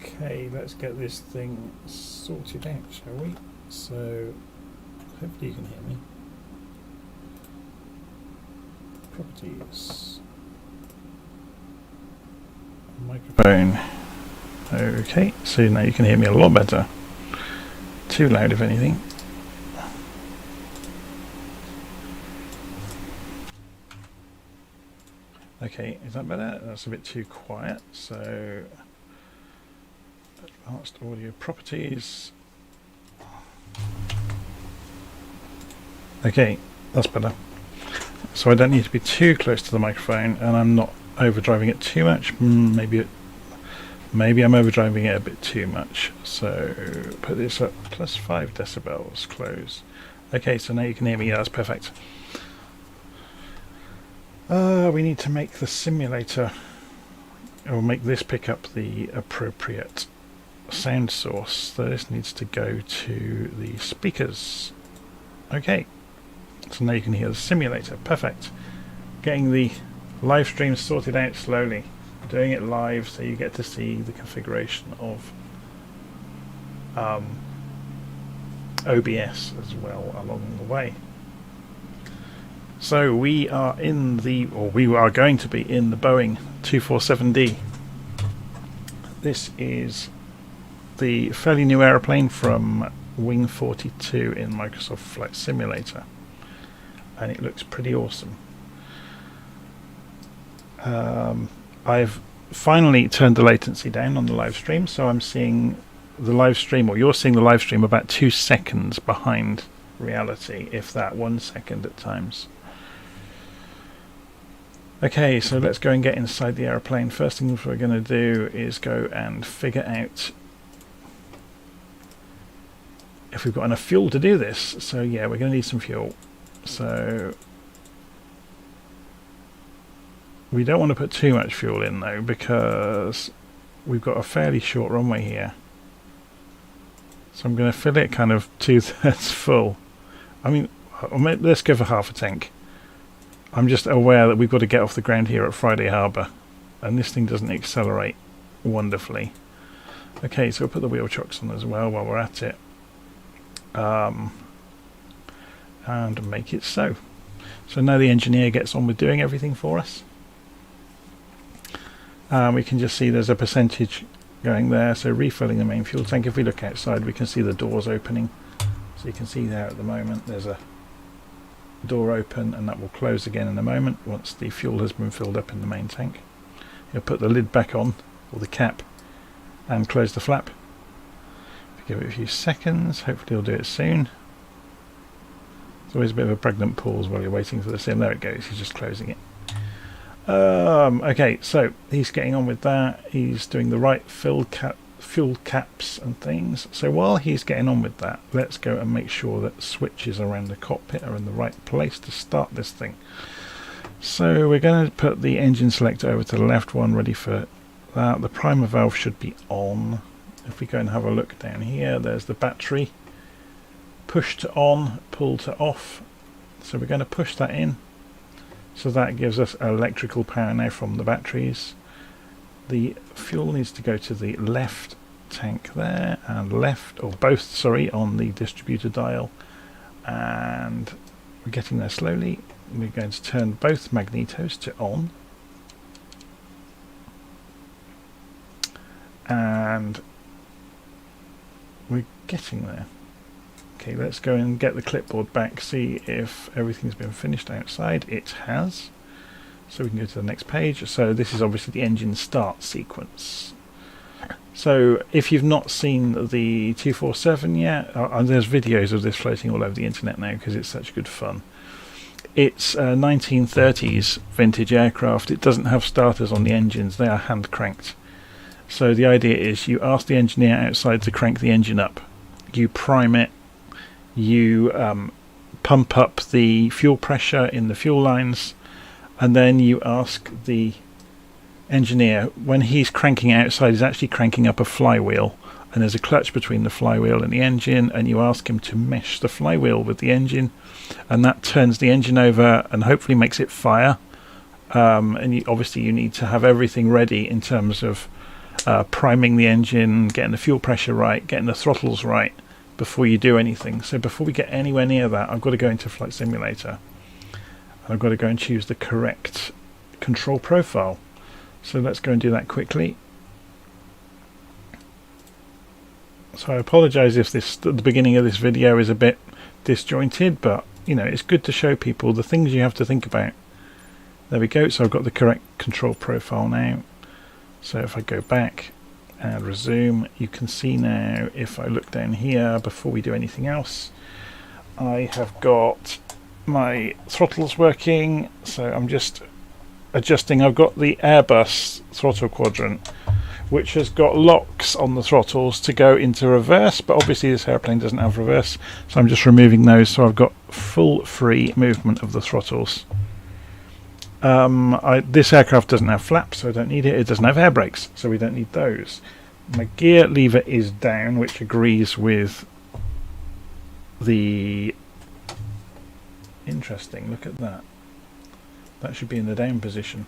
Okay, let's get this thing sorted out, shall we? So, hopefully you can hear me. Properties. Microphone. Okay, so now you can hear me a lot better. Too loud if anything. Okay, is that better? That's a bit too quiet. So, advanced audio properties. Okay, that's better. So I don't need to be too close to the microphone, and I'm not overdriving it too much. Maybe I'm overdriving it a bit too much. So put this up plus 5 decibels. Close. Okay, so now you can hear me. Yeah, that's perfect. We need to make the simulator, or make this pick up the appropriate sound source. So this needs to go to the speakers. Okay, so now you can hear the simulator. Perfect. Getting the live stream sorted out slowly. Doing it live so you get to see the configuration of OBS as well along the way. So we are in the, or we are going to be in the Boeing 247D. This is the fairly new aeroplane from Wing 42 in Microsoft Flight Simulator, and it looks pretty awesome. I've finally turned the latency down on the live stream, so I'm seeing the live stream, or you're seeing the live stream, about 2 seconds behind reality, if that, 1 second at times. Okay, so let's go and get inside the aeroplane. First thing we're going to do is go and figure out if we've got enough fuel to do this. So yeah, we're going to need some fuel. So we don't want to put too much fuel in though, because we've got a fairly short runway here. So I'm going to fill it kind of 2/3 full. I mean, let's go for half a tank. I'm just aware that we've got to get off the ground here at Friday Harbour, and this thing doesn't accelerate wonderfully. Okay, so we'll put the wheel chocks on as well while we're at it, and make it so. So now the engineer gets on with doing everything for us. We can just see there's a percentage going there, so refilling the main fuel tank. If we look outside, we can see the doors opening. So you can see there at the moment there's a door open, and that will close again in a moment once the fuel has been filled up in the main tank. You'll put the lid back on, or the cap, and close the flap. If you give it a few seconds, hopefully you'll do it soon. It's always a bit of a pregnant pause while you're waiting for this in. There it goes, he's just closing it. Okay, so he's getting on with that. He's doing the right fuel caps and things. So while he's getting on with that, let's go and make sure that switches around the cockpit are in the right place to start this thing. So we're going to put the engine selector over to the left one, ready for that. The primer valve should be on. If we go and have a look down here, there's the battery. Push to on, pull to off. So we're going to push that in. So that gives us electrical power now from the batteries. The fuel needs to go to the left tank there, and left, or both, sorry, on the distributor dial. And we're getting there slowly. We're going to turn both magnetos to on. And we're getting there. Okay, let's go and get the clipboard back, see if everything's been finished outside. It has. So we can go to the next page. So this is obviously the engine start sequence. So if you've not seen the 247 yet, there's videos of this floating all over the internet now because it's such good fun. It's a 1930s vintage aircraft. It doesn't have starters on the engines, they are hand cranked. So the idea is you ask the engineer outside to crank the engine up. You prime it. You pump up the fuel pressure in the fuel lines, and then you ask the engineer, when he's cranking outside, he's actually cranking up a flywheel, and there's a clutch between the flywheel and the engine, and you ask him to mesh the flywheel with the engine, and that turns the engine over and hopefully makes it fire. And obviously you need to have everything ready in terms of priming the engine, getting the fuel pressure right, getting the throttles right before you do anything. So before we get anywhere near that, I've got to go into Flight Simulator. I've got to go and choose the correct control profile. So let's go and do that quickly. So I apologize if this at the beginning of this video is a bit disjointed, but you know, it's good to show people the things you have to think about. There we go. So I've got the correct control profile now. So if I go back and resume, you can see now, if I look down here before we do anything else, I have got my throttles working. So I'm just adjusting. I've got the Airbus throttle quadrant, which has got locks on the throttles to go into reverse, but obviously this airplane doesn't have reverse, so I'm just removing those, so I've got full free movement of the throttles. This aircraft doesn't have flaps, so I don't need it. It doesn't have air brakes, so we don't need those. My gear lever is down, which agrees with the... Interesting, look at that. That should be in the down position.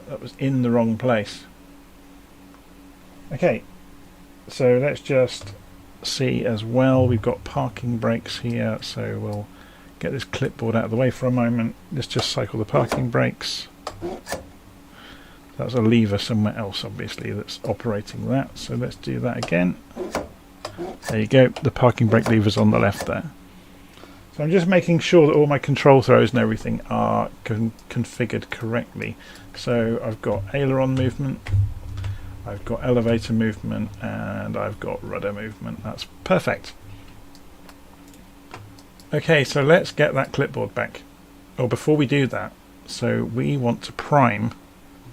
That was in the wrong place. Okay, so let's just see as well. We've got parking brakes here, so we'll get this clipboard out of the way for a moment. Let's just cycle the parking brakes. That's a lever somewhere else, obviously, that's operating that. So let's do that again. There you go. The parking brake lever's on the left there. So I'm just making sure that all my control throws and everything are configured correctly. So I've got aileron movement, I've got elevator movement, and I've got rudder movement. That's perfect. Okay, so let's get that clipboard back. Or before we do that, so we want to prime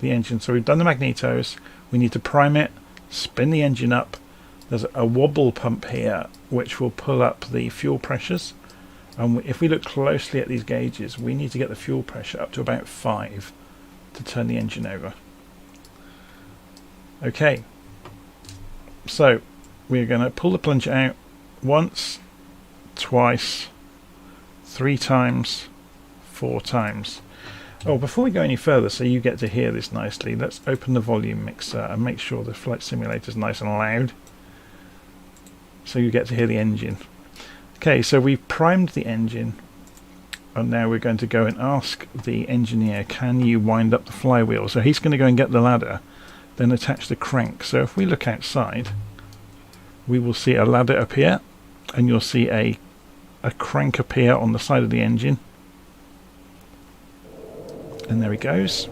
the engine. So we've done the magnetos, we need to prime it, spin the engine up. There's a wobble pump here which will pull up the fuel pressures. And if we look closely at these gauges, we need to get the fuel pressure up to about 5 to turn the engine over. Okay, so we're going to pull the plunger out once, twice, 3 times, 4 times. Oh, before we go any further, so you get to hear this nicely, let's open the volume mixer and make sure the flight simulator is nice and loud, so you get to hear the engine. Okay, so we've primed the engine, and now we're going to go and ask the engineer, can you wind up the flywheel? So he's going to go and get the ladder, then attach the crank. So if we look outside, we will see a ladder appear, and you'll see a crank appear on the side of the engine. And there he goes.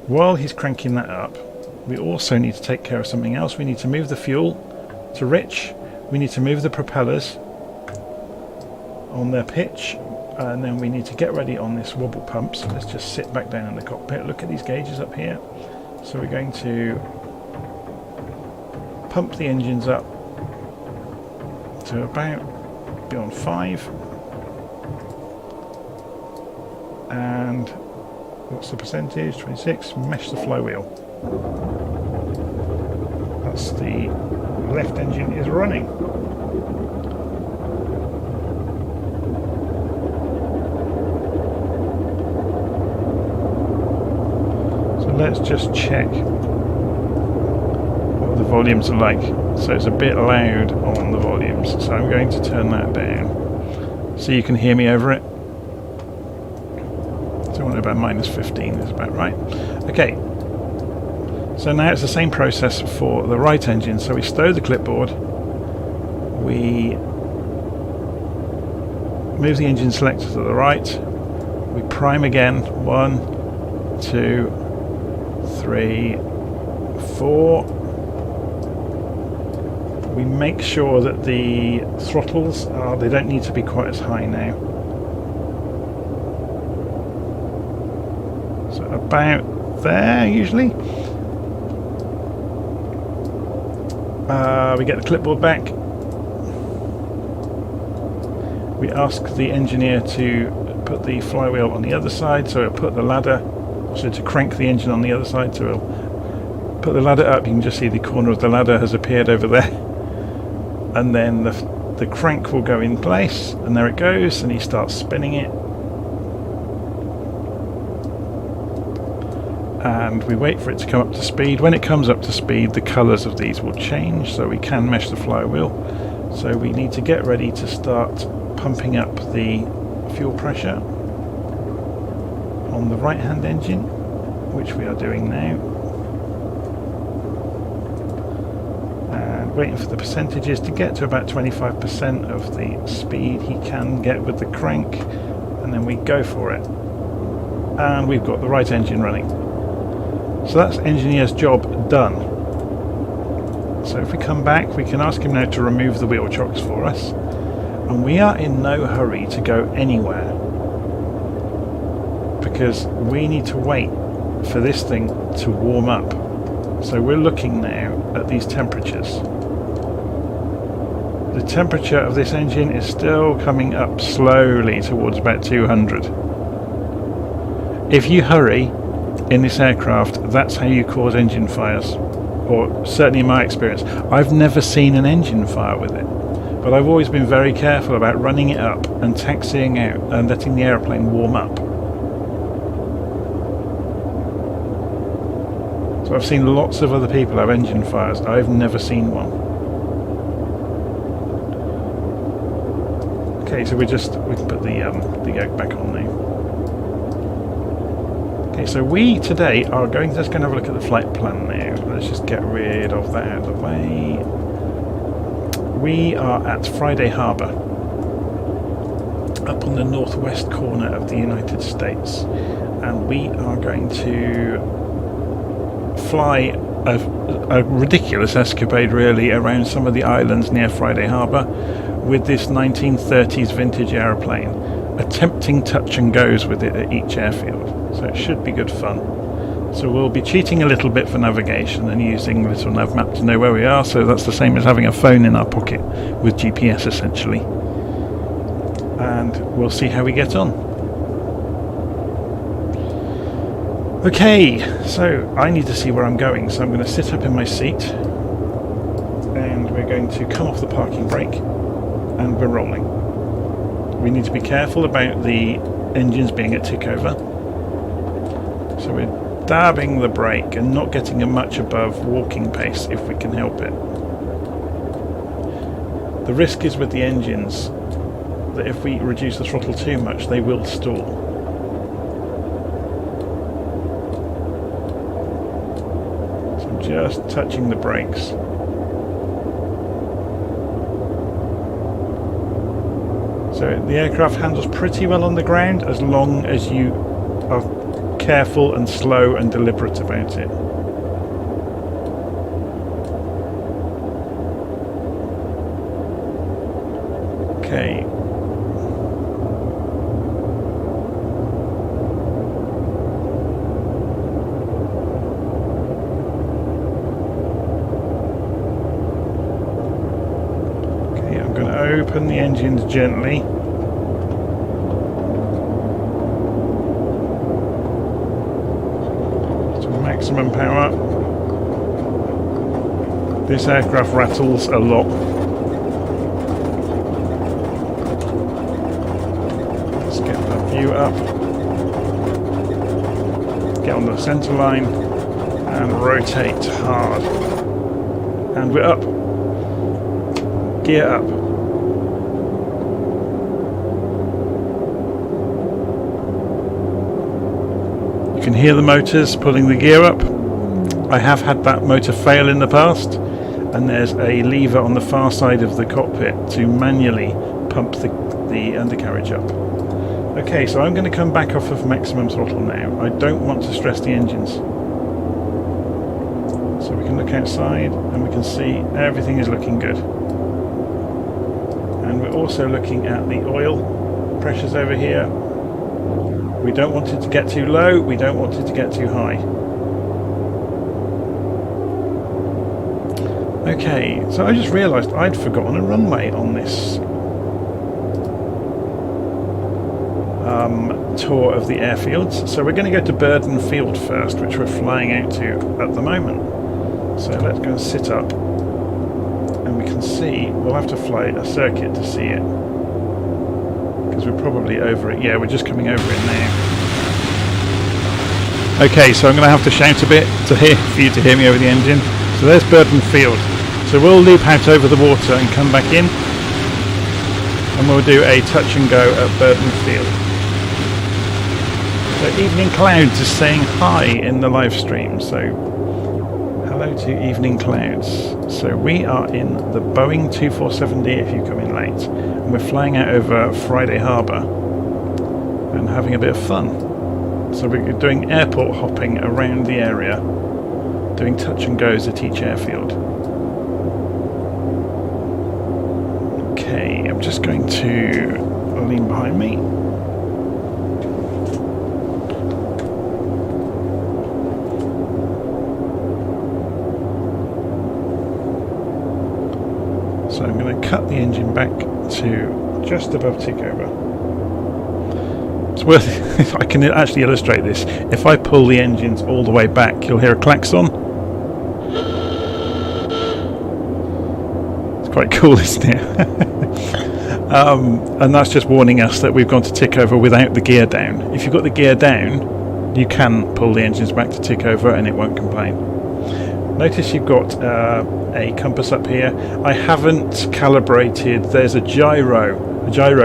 While he's cranking that up, we also need to take care of something else. We need to move the fuel to rich. We need to move the propellers on their pitch, and then we need to get ready on this wobble pump. So let's just sit back down in the cockpit. Look at these gauges up here. So we're going to pump the engines up to about beyond 5, and what's the percentage? 26. Mesh the flywheel. That's the left engine is running. Let's just check what the volumes are like. So it's a bit loud on the volumes, so I'm going to turn that down so you can hear me over it. So I want about -15 is about right. Okay, so now it's the same process for the right engine. So we stow the clipboard, we move the engine selector to the right, we prime again, 1, 2, 3, 4. We make sure that the throttles they don't need to be quite as high now. So about there usually. We get the clipboard back. We ask the engineer to put the flywheel on the other side, so it'll put the ladder, so to crank the engine on the other side, so we'll put the ladder up. You can just see the corner of the ladder has appeared over there, and then the crank will go in place, and there it goes, and he starts spinning it. and we wait for it to come up to speed. When it comes up to speed, the colours of these will change, so we can mesh the flywheel. So we need to get ready to start pumping up the fuel pressure on the right hand engine, which we are doing now, and waiting for the percentages to get to about 25% of the speed he can get with the crank, and then we go for it, and we've got the right engine running. So that's engineer's job done. So if we come back, we can ask him now to remove the wheel chocks for us, and we are in no hurry to go anywhere because we need to wait for this thing to warm up. So we're looking now at these temperatures. The temperature of this engine is still coming up slowly towards about 200. If you hurry in this aircraft, that's how you cause engine fires, or certainly in my experience. I've never seen an engine fire with it, but I've always been very careful about running it up and taxiing out and letting the airplane warm up. So I've seen lots of other people have engine fires. I've never seen one. Okay, so we can put the yoke back on now. Okay, so we today are just going to have a look at the flight plan now. Let's just get rid of that out of the way. We are at Friday Harbour, up on the northwest corner of the United States, and we are going to fly a ridiculous escapade really around some of the islands near Friday Harbour with this 1930s vintage aeroplane, attempting touch and goes with it at each airfield. So it should be good fun. So we'll be cheating a little bit for navigation and using a little nav map to know where we are, so that's the same as having a phone in our pocket with GPS essentially. And we'll see how we get on. Okay, so I need to see where I'm going, so I'm going to sit up in my seat and we're going to come off the parking brake and we're rolling. We need to be careful about the engines being at tick over, so we're dabbing the brake and not getting them much above walking pace if we can help it. The risk is with the engines that if we reduce the throttle too much, they will stall. Just touching the brakes. So the aircraft handles pretty well on the ground as long as you are careful and slow and deliberate about it. Okay. Open the engines gently. To maximum power. This aircraft rattles a lot. Let's get the view up. Get on the centre line and rotate hard. And we're up. Gear up. You can hear the motors pulling the gear up. I have had that motor fail in the past, and there's a lever on the far side of the cockpit to manually pump the undercarriage up. Okay, so I'm going to come back off of maximum throttle now. I don't want to stress the engines. So we can look outside and we can see everything is looking good. And we're also looking at the oil pressures over here. We don't want it to get too low, we don't want it to get too high. Okay, so I just realised I'd forgotten a runway on this tour of the airfields. So we're going to go to Burden Field first, which we're flying out to at the moment. So let's go and sit up and we can see, we'll have to fly a circuit to see it. Because we're probably over it. Yeah, we're just coming over it now. Okay, so I'm going to have to shout a bit for you to hear me over the engine. So there's Burton Field. So we'll loop out over the water and come back in, and we'll do a touch and go at Burton Field. So Evening Clouds is saying hi in the live stream. So hello to Evening Clouds. So we are in the Boeing 247D if you come in late, and we're flying out over Friday Harbour and having a bit of fun. So we're doing airport hopping around the area, doing touch and goes at each airfield. Okay, I'm just going to lean behind me. So I'm going to cut the engine back to just above tickover. It's worth it. I can actually illustrate this. If I pull the engines all the way back, you'll hear a klaxon. It's quite cool, isn't it? And that's just warning us that we've gone to tick over without the gear down. If you've got the gear down, you can pull the engines back to tick over and it won't complain. Notice you've got a compass up here. I haven't calibrated. There's a gyro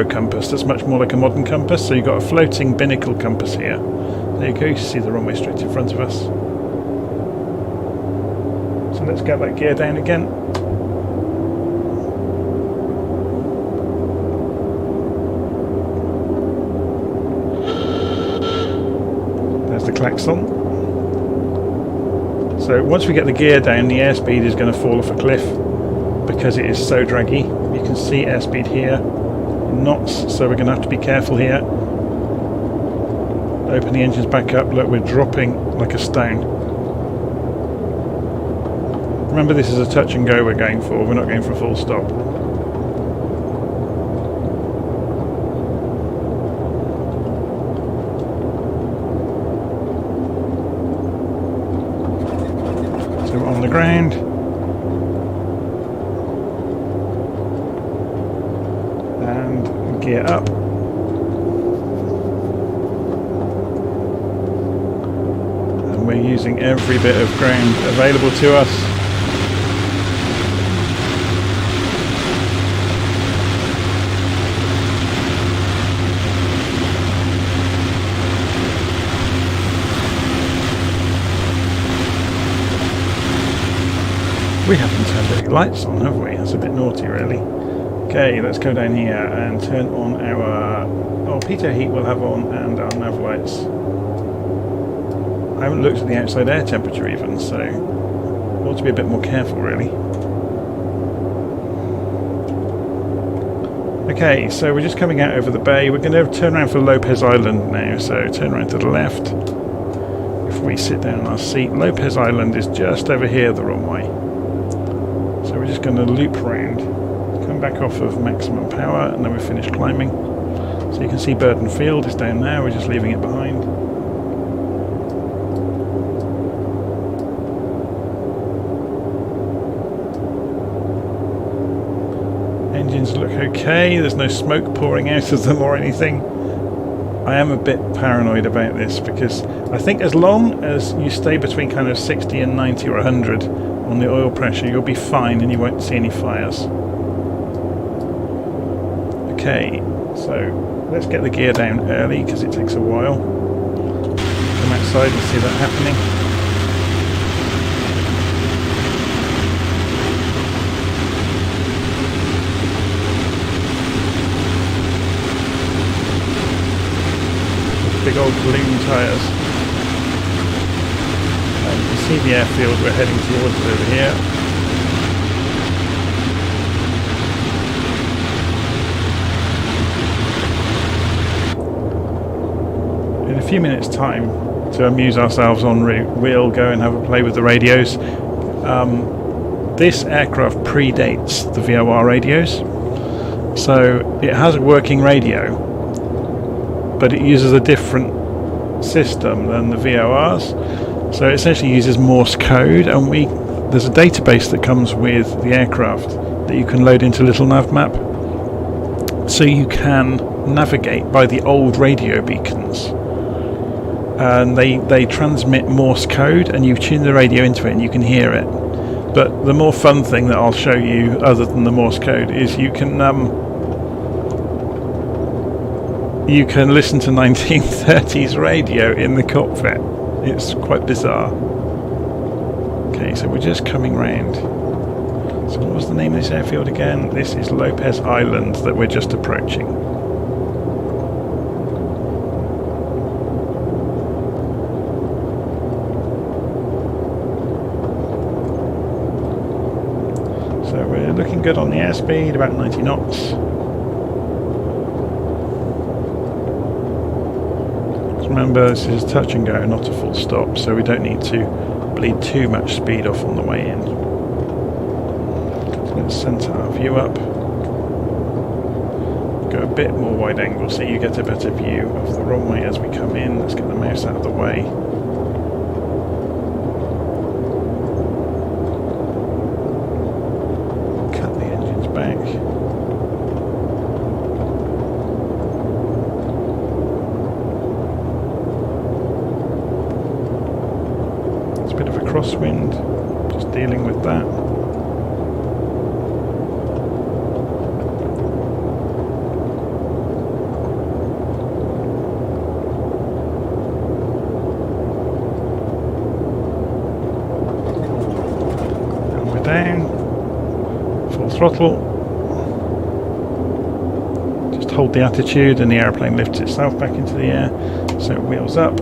compass that's much more like a modern compass. So you've got a floating binnacle compass here. There you go. You see the runway straight in front of us. So let's get that gear down again. There's the klaxon. So once we get the gear down, the airspeed is going to fall off a cliff because it is so draggy. You can see airspeed here in knots, so we're going to have to be careful here. Open the engines back up. Look, we're dropping like a stone. Remember, this is a touch and go we're going for. We're not going for a full stop. So we're on the ground. And gear up. And we're using every bit of ground available to us. We haven't turned any lights on, have we? That's a bit naughty, really. Okay, let's go down here and turn on our pitot heat we'll have on, and our nav lights. I haven't looked at the outside air temperature even, so we ought to be a bit more careful, really. Okay, so we're just coming out over the bay. We're going to turn around for Lopez Island now, so turn around to the left. If we sit down in our seat, Lopez Island is just over here, the runway. So we're just going to loop round, come back off of maximum power, and then we finish climbing. So you can see Burton Field is down there, we're just leaving it behind. Engines look okay, there's no smoke pouring out of them or anything. I am a bit paranoid about this because I think as long as you stay between kind of 60 and 90 or 100 on the oil pressure, you'll be fine and you won't see any fires. Okay, so let's get the gear down early because it takes a while. Come outside and see that happening. Big old balloon tyres. And you can see the airfield we're heading towards over here. In a few minutes' time, to amuse ourselves en route, we'll go and have a play with the radios. This aircraft predates the VOR radios, so it has a working radio, but it uses a different system than the VORs. So it essentially uses Morse code, and there's a database that comes with the aircraft that you can load into Little Nav Map, so you can navigate by the old radio beacons. and they transmit Morse code, and you tune the radio into it and you can hear it. But the more fun thing that I'll show you, other than the Morse code, is you can listen to 1930s radio in the cockpit. It's quite bizarre. Okay, so we're just coming round. So what was the name of this airfield again? This is Lopez Island that we're just approaching. So we're looking good on the airspeed, about 90 knots. Remember, this is touch and go, not a full stop, so we don't need to bleed too much speed off on the way in. So let's centre our view up. Go a bit more wide angle so you get a better view of the runway as we come in. Let's get the mouse out of the way. Cut the engines back. Crosswind, just dealing with that. And we're down, full throttle. Just hold the attitude and the airplane lifts itself back into the air, so wheels up.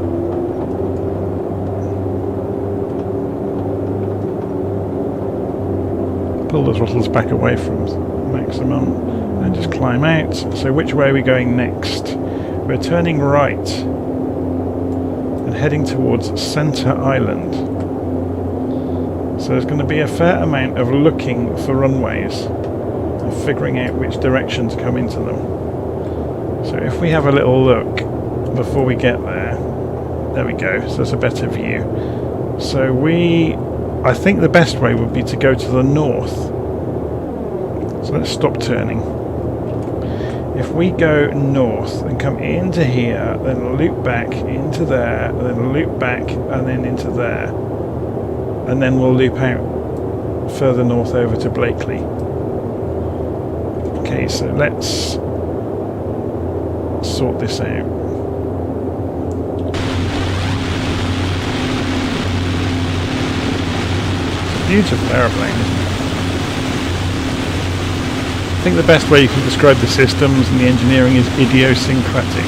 Pull the throttles back away from maximum and just climb out. So which way are we going next? We're turning right and heading towards Center Island. So there's going to be a fair amount of looking for runways and figuring out which direction to come into them. So if we have a little look before we get there we go, so there's a better view. So I think the best way would be to go to the north. So let's stop turning. If we go north and come into here, then loop back into there, then loop back and then into there, and then we'll loop out further north over to Blakely. Okay, so let's sort this out. Beautiful aeroplane, isn't it? I think the best way you can describe the systems and the engineering is idiosyncratic.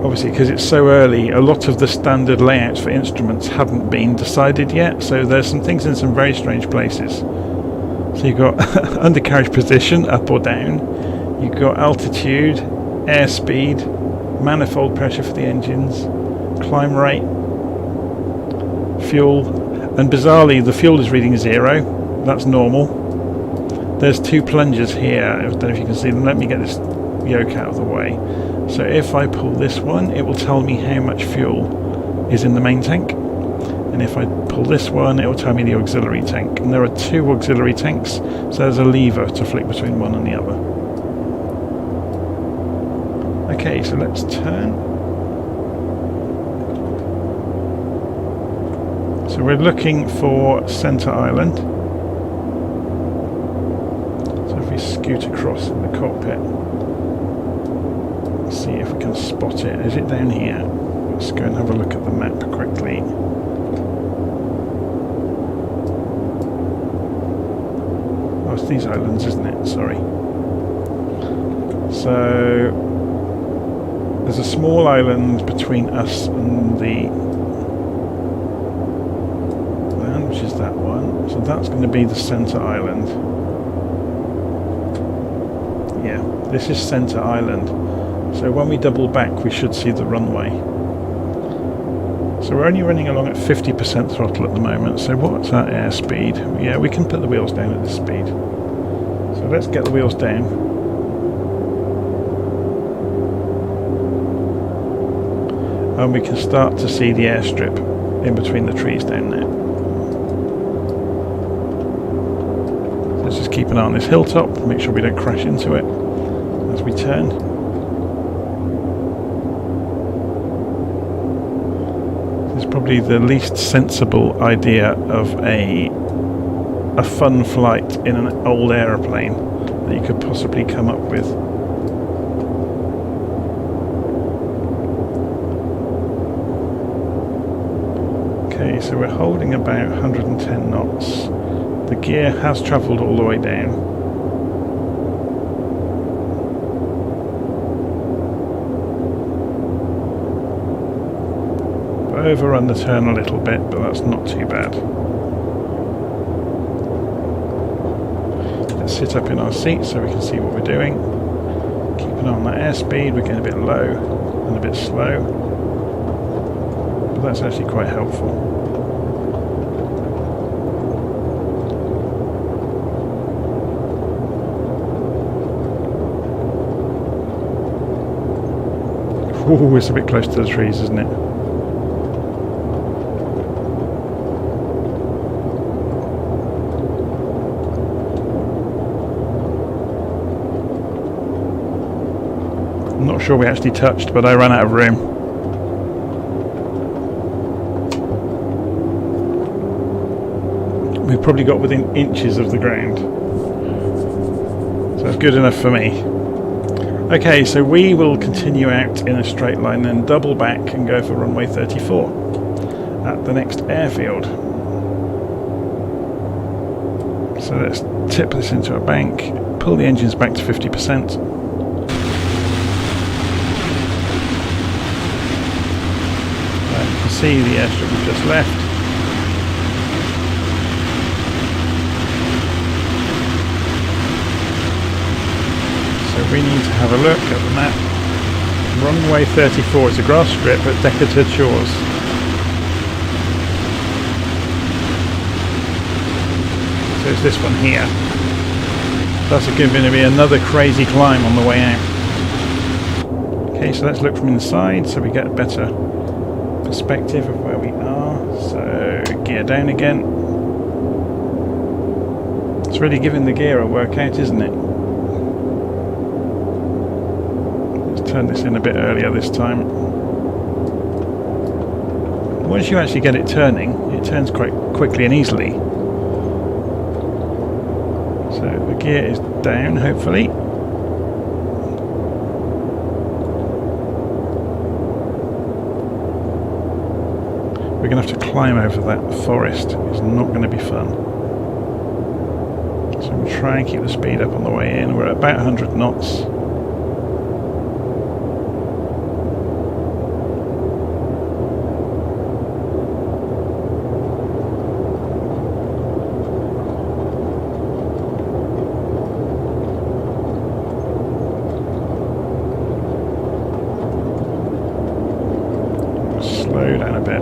Obviously, because it's so early, a lot of the standard layouts for instruments haven't been decided yet, so there's some things in some very strange places. So you've got undercarriage position, up or down, you've got altitude, airspeed, manifold pressure for the engines, climb rate, fuel, and bizarrely the fuel is reading 0. That's normal. There's two plungers here. I don't know if you can see them. Let me get this yoke out of the way. So if I pull this one, it will tell me how much fuel is in the main tank, and if I pull this one, it will tell me the auxiliary tank. And there are two auxiliary tanks, so there's a lever to flick between one and the other. Okay, so let's turn. So we're looking for Center Island. So if we scoot across in the cockpit, see if we can spot it. Is it down here? Let's go and have a look at the map quickly. Oh, it's these islands, isn't it? Sorry. So there's a small island between us and the land, which is that one. So that's going to be the Center Island. Yeah, this is Center Island. So when we double back, we should see the runway. So we're only running along at 50% throttle at the moment. So what's our airspeed? Yeah, we can put the wheels down at this speed. So let's get the wheels down. And we can start to see the airstrip in between the trees down there. So let's just keep an eye on this hilltop, make sure we don't crash into it as we turn. probably the least sensible idea of a fun flight in an old aeroplane that you could possibly come up with. Okay, so we're holding about 110 knots. The gear has travelled all the way down. We've overrun the turn a little bit, but that's not too bad. Let's sit up in our seats so we can see what we're doing. Keep an eye on that airspeed. We're getting a bit low and a bit slow, but that's actually quite helpful. Ooh, it's a bit close to the trees, isn't it? I'm not sure we actually touched, but I ran out of room. We've probably got within inches of the ground. So that's good enough for me. Okay, so we will continue out in a straight line, then double back and go for runway 34 at the next airfield. So let's tip this into a bank, pull the engines back to 50%. You can see the airstrip we've just left. We need to have a look at the map. Runway 34 is a grass strip at Decatur Shores. So it's this one here. That's going to be another crazy climb on the way out. Okay, so let's look from inside so we get a better perspective of where we are. So gear down again. It's really giving the gear a workout, isn't it? Turn this in a bit earlier this time. Once you actually get it turning, it turns quite quickly and easily. So the gear is down, hopefully. We're going to have to climb over that forest. It's not going to be fun. So we'll try and keep the speed up on the way in. We're at about 100 knots. Slow down a bit.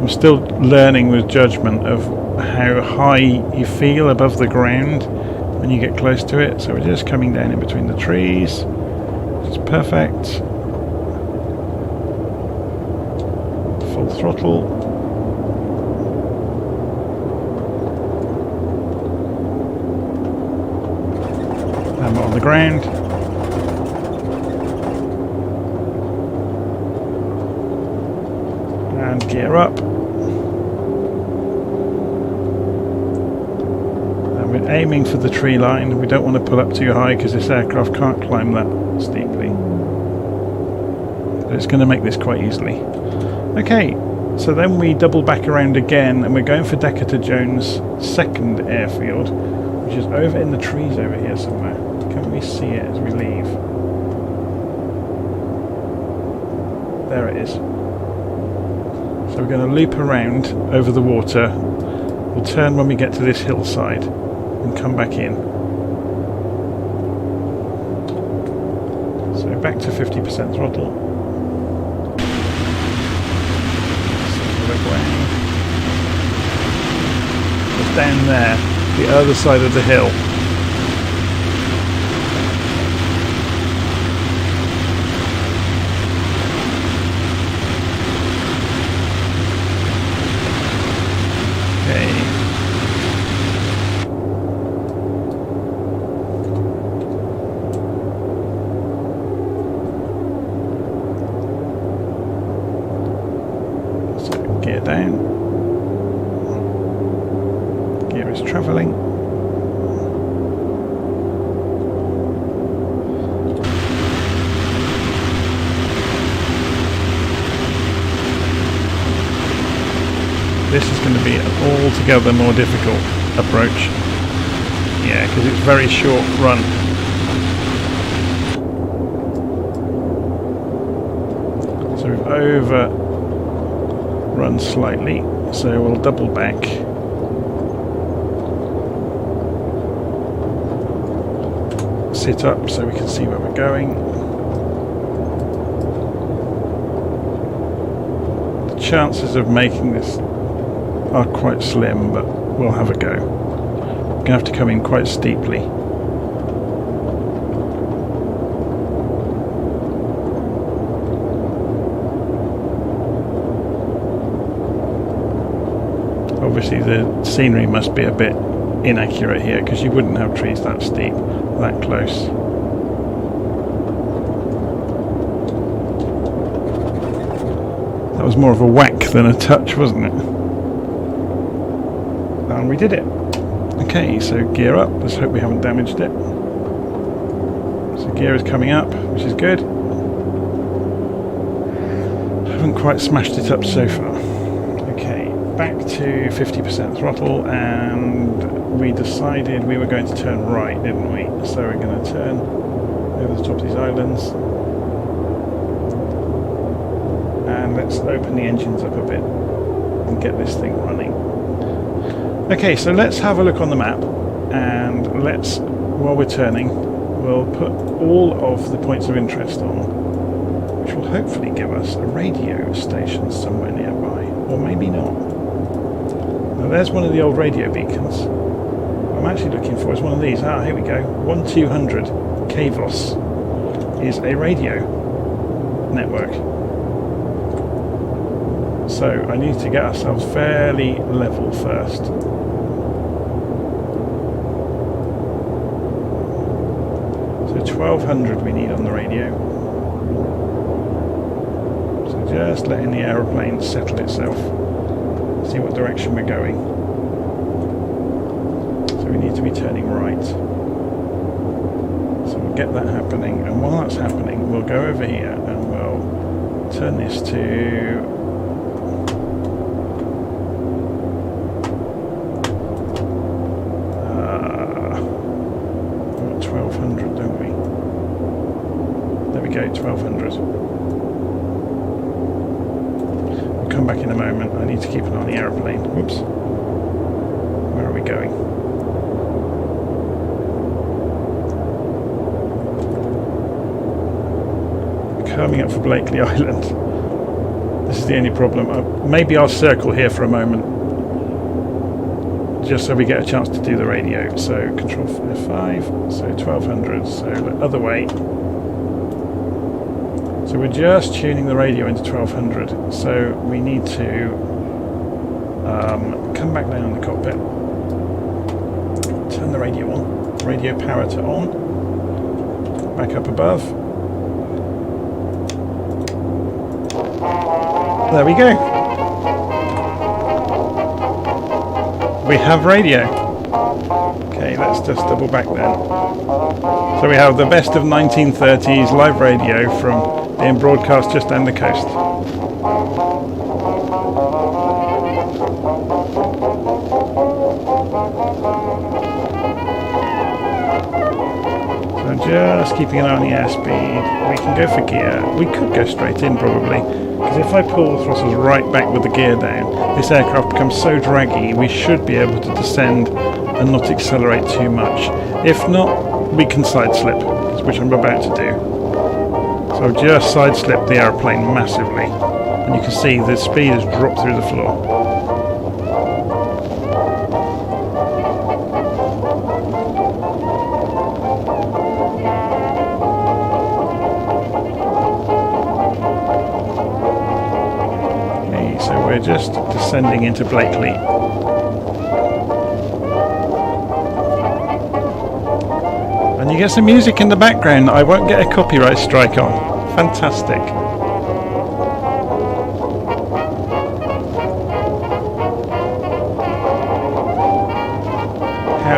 I'm still learning with judgment of how high you feel above the ground when you get close to it. So we're just coming down in between the trees. It's perfect. Full throttle. And we're on the ground. And gear up. And we're aiming for the tree line. We don't want to pull up too high because this aircraft can't climb that steeply. But it's going to make this quite easily. Okay, so then we double back around again and we're going for Decatur Jones' second airfield, which is over in the trees over here somewhere. Can we see it as we leave? There it is. So we're going to loop around over the water. We'll turn when we get to this hillside and come back in. So back to 50% throttle. It's down there, the other side of the hill. down. Gear is travelling. This is going to be an altogether more difficult approach. Yeah, because it's very short run. So we've overrun slightly, so we'll double back. Sit up so we can see where we're going. The chances of making this are quite slim, but we'll have a go. We're going to have to come in quite steeply. Obviously the scenery must be a bit inaccurate here, because you wouldn't have trees that steep, that close. That was more of a whack than a touch, wasn't it? And we did it. Okay, so gear up. Let's hope we haven't damaged it. So gear is coming up, which is good. Haven't quite smashed it up so far. Okay, back to 50% throttle, and we decided we were going to turn right, didn't we? So we're going to turn over the top of these islands. And let's open the engines up a bit and get this thing running. Okay, so let's have a look on the map, and let's, while we're turning, we'll put all of the points of interest on, which will hopefully give us a radio station somewhere nearby, or maybe not. Now there's one of the old radio beacons. I'm actually looking for is one of these. Ah, here we go. 1200 KVOS is a radio network. So I need to get ourselves fairly level first. So 1200 we need on the radio. So just letting the aeroplane settle itself. See what direction we're going. So we need to be turning right. So we'll get that happening, and while that's happening we'll go over here and we'll turn this to 1200, don't we? There we go, 1200. We'll come back in a moment. I need to keep an eye on the aeroplane. Whoops. Where are we going? We're coming up for Blakely Island. This is the only problem. Maybe I'll circle here for a moment, just so we get a chance to do the radio. So control F5, so 1200, so the other way. So we're just tuning the radio into 1200, so we need to come back down in the cockpit, turn the radio on, radio power to on, back up above. There we go. We have radio. Okay, let's just double back then. So we have the best of 1930s live radio from being broadcast just down the coast. So just keeping an eye on the airspeed. We can go for gear. We could go straight in probably, because if I pull the throttles right back with the gear down, this aircraft becomes so draggy we should be able to descend and not accelerate too much. If not, we can side slip, which I'm about to do. So I've just side slipped the aeroplane massively, and you can see the speed has dropped through the floor. Okay, so we're just descending into Blakely. And you get some music in the background that I won't get a copyright strike on. Fantastic.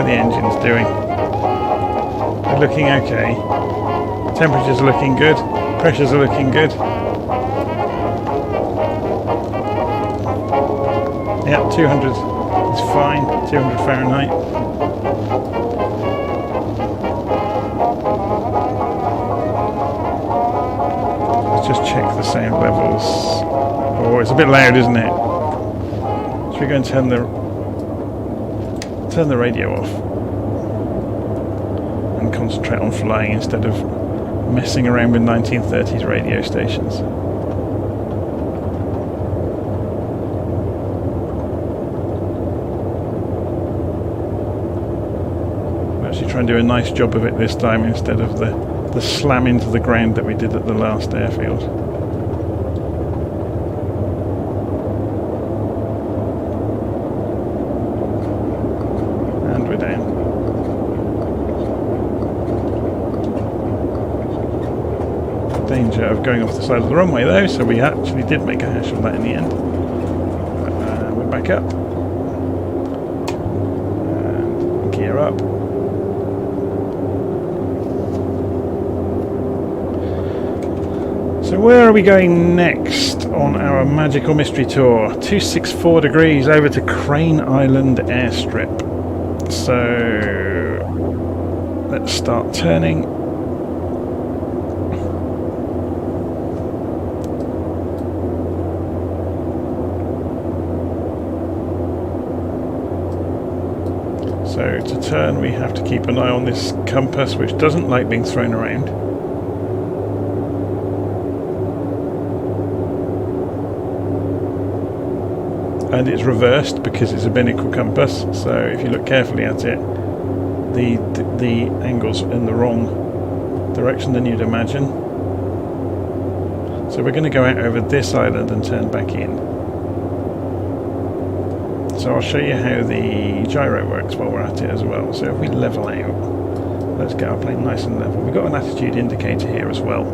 the engine's doing. They're looking okay. Temperatures are looking good. Pressures are looking good. Yeah, 200 is fine. 200 Fahrenheit. Let's just check the sound levels. Oh, it's a bit loud, isn't it? Should we go and turn the radio off and concentrate on flying instead of messing around with 1930s radio stations? I'll actually try and do a nice job of it this time instead of the slam into the ground that we did at the last airfield. And we're down. Danger of going off the side of the runway though, so we actually did make a hash of that in the end. We're back up. And gear up. So where are we going next on our magical mystery tour? 264 degrees over to Crane Island airstrip. So let's start turning. So to turn we have to keep an eye on this compass, which doesn't like being thrown around. And it's reversed because it's a binnacle compass, so if you look carefully at it, the angle's in the wrong direction than you'd imagine. So we're going to go out over this island and turn back in. So I'll show you how the gyro works while we're at it as well. So if we level out, let's get our plane nice and level. We've got an attitude indicator here as well.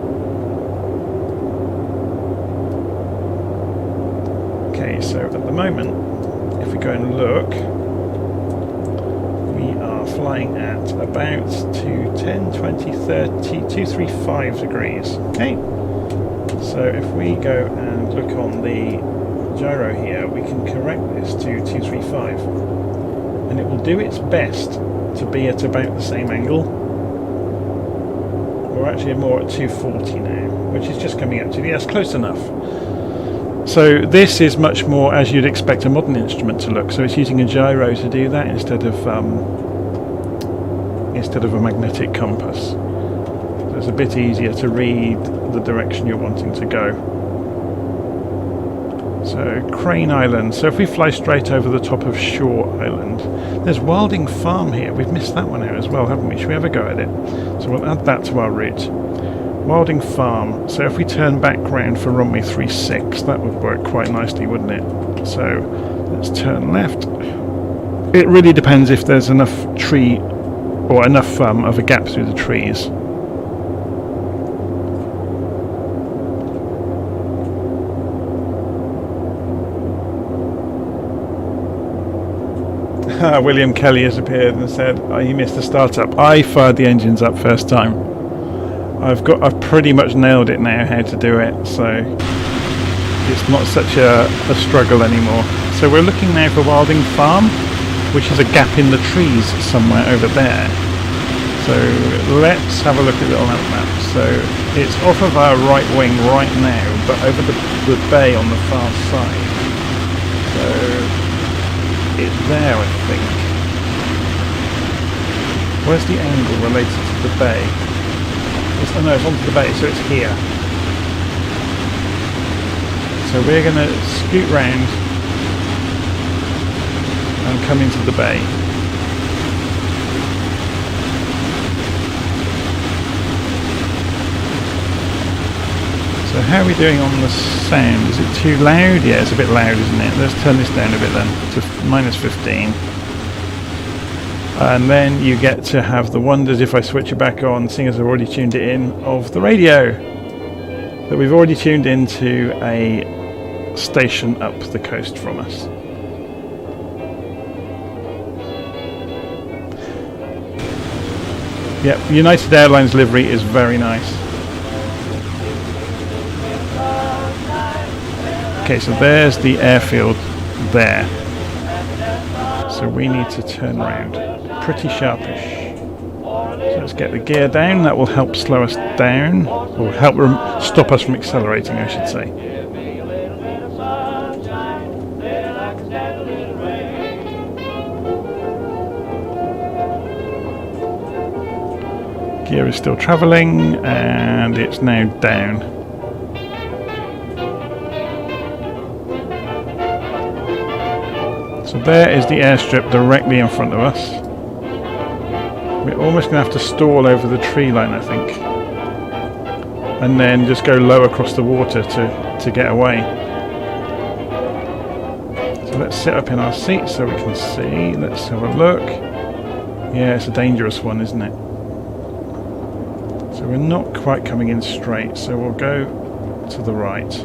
Okay, so at the moment, if we go and look, we are flying at about 210, 20, 30, 235 degrees. Okay, so if we go and look on the gyro here, we can correct this to 235, and it will do its best to be at about the same angle. We're actually more at 240 now, which is just coming up to the, yes, close enough. So this is much more as you'd expect a modern instrument to look. So it's using a gyro to do that instead of a magnetic compass. So it's a bit easier to read the direction you're wanting to go. So Crane Island. So if we fly straight over the top of Shore Island, there's Wilding Farm here. We've missed that one out as well, haven't we? Should we have a go at it? So we'll add that to our route. Wilding Farm. So if we turn back round for runway 36, that would work quite nicely, wouldn't it? So let's turn left. It really depends if there's enough tree or enough of a gap through the trees. William Kelly has appeared and said, oh, you missed the startup. I fired the engines up first time. I've pretty much nailed it now how to do it, so it's not such a struggle anymore. So we're looking now for Wilding Farm, which is a gap in the trees somewhere over there. So let's have a look at the little map. So it's off of our right wing right now, but over the bay on the far side. So it's there, I think. Where's the angle related to the bay? Oh no, it's onto the bay, so it's here. So we're going to scoot round and come into the bay. So how are we doing on the sound? Is it too loud? Yeah, it's a bit loud, isn't it? Let's turn this down a bit then to -15. And then you get to have the wonders, if I switch it back on, seeing as I've already tuned it in, of the radio. That we've already tuned into a station up the coast from us. Yep, United Airlines livery is very nice. Okay, so there's the airfield there. So we need to turn around pretty sharpish. So let's get the gear down. That will help slow us down, or help stop us from accelerating, I should say. Gear is still travelling, and it's now down. So there is the airstrip directly in front of us. We're almost going to have to stall over the tree line, I think, and then just go low across the water to get away. So let's sit up in our seats so we can see. Let's have a look. Yeah, it's a dangerous one, isn't it? So we're not quite coming in straight, so we'll go to the right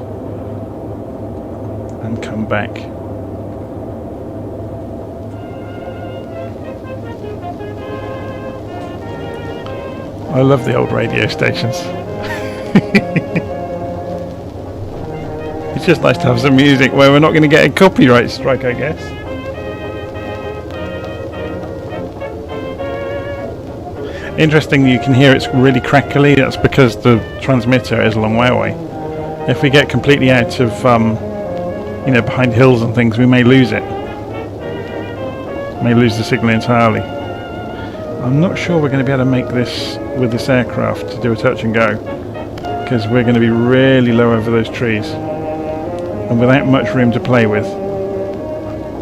and come back. I love the old radio stations. It's just nice to have some music where we're not going to get a copyright strike, I guess. Interesting, you can hear it's really crackly. That's because the transmitter is a long way away. If we get completely out of, behind hills and things, we may lose it. May lose the signal entirely. I'm not sure we're going to be able to make this with this aircraft to do a touch and go, because we're going to be really low over those trees and without much room to play with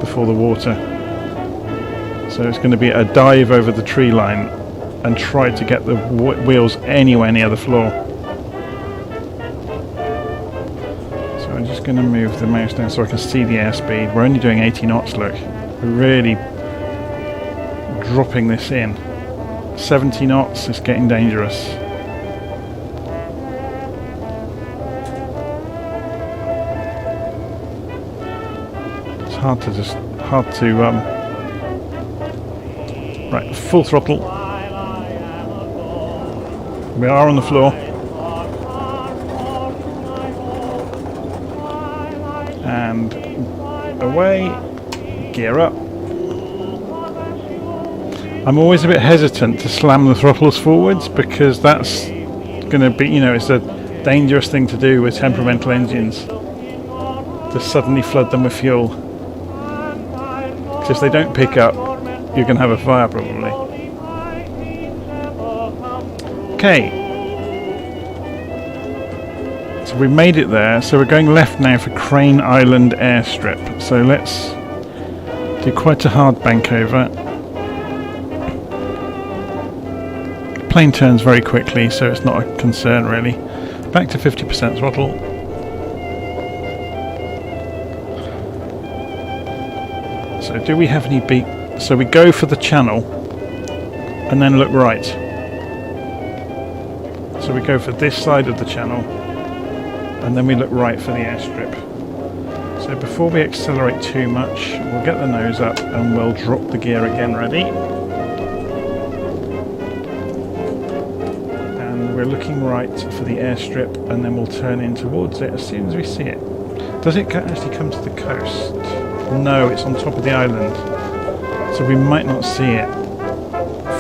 before the water. So it's going to be a dive over the tree line and try to get the wheels anywhere near the floor. So I'm just going to move the mouse down so I can see the airspeed. We're only doing 80 knots, look. We're really dropping this in. 70 knots is getting dangerous. It's hard to right, full throttle. We are on the floor. And away, gear up. I'm always a bit hesitant to slam the throttles forwards because that's going to be, it's a dangerous thing to do with temperamental engines, to suddenly flood them with fuel. Because if they don't pick up, you're going to have a fire probably. Okay. So we made it there. So we're going left now for Crane Island Airstrip. So let's do quite a hard bank over. Plane turns very quickly, so it's not a concern really. Back to 50% throttle. So do we have any beat? So we go for the channel and then look right. So we go for this side of the channel and then we look right for the airstrip. So before we accelerate too much, we'll get the nose up and we'll drop the gear again. Ready? We're looking right for the airstrip and then we'll turn in towards it as soon as we see it. Does it actually come to the coast? No, it's on top of the island. So we might not see it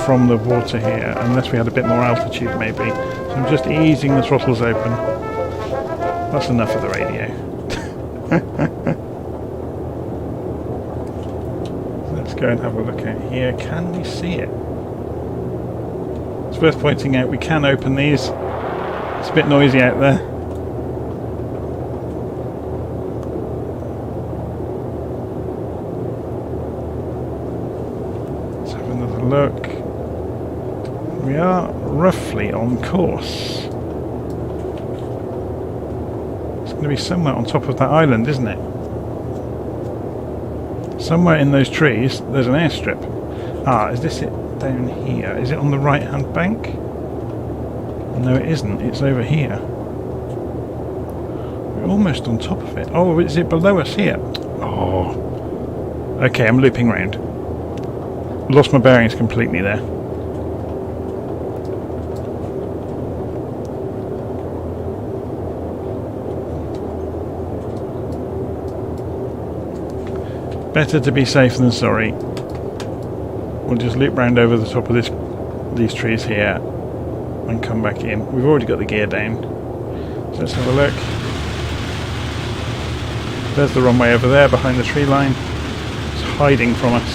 from the water here unless we had a bit more altitude maybe. So I'm just easing the throttles open. That's enough of the radio. Let's go and have a look at here. Can we see it? It's worth pointing out we can open these. It's a bit noisy out there. Let's have another look. We are roughly on course. It's going to be somewhere on top of that island, isn't it? Somewhere in those trees there's an airstrip. Ah, is this it? Down here. Is it on the right hand bank? No, it isn't. It's over here. We're almost on top of it. Oh, is it below us here? Oh. Okay, I'm looping round. Lost my bearings completely there. Better to be safe than sorry. We'll just loop round over the top of these trees here and come back in. We've already got the gear down. So let's have a look. There's the runway over there behind the tree line. It's hiding from us.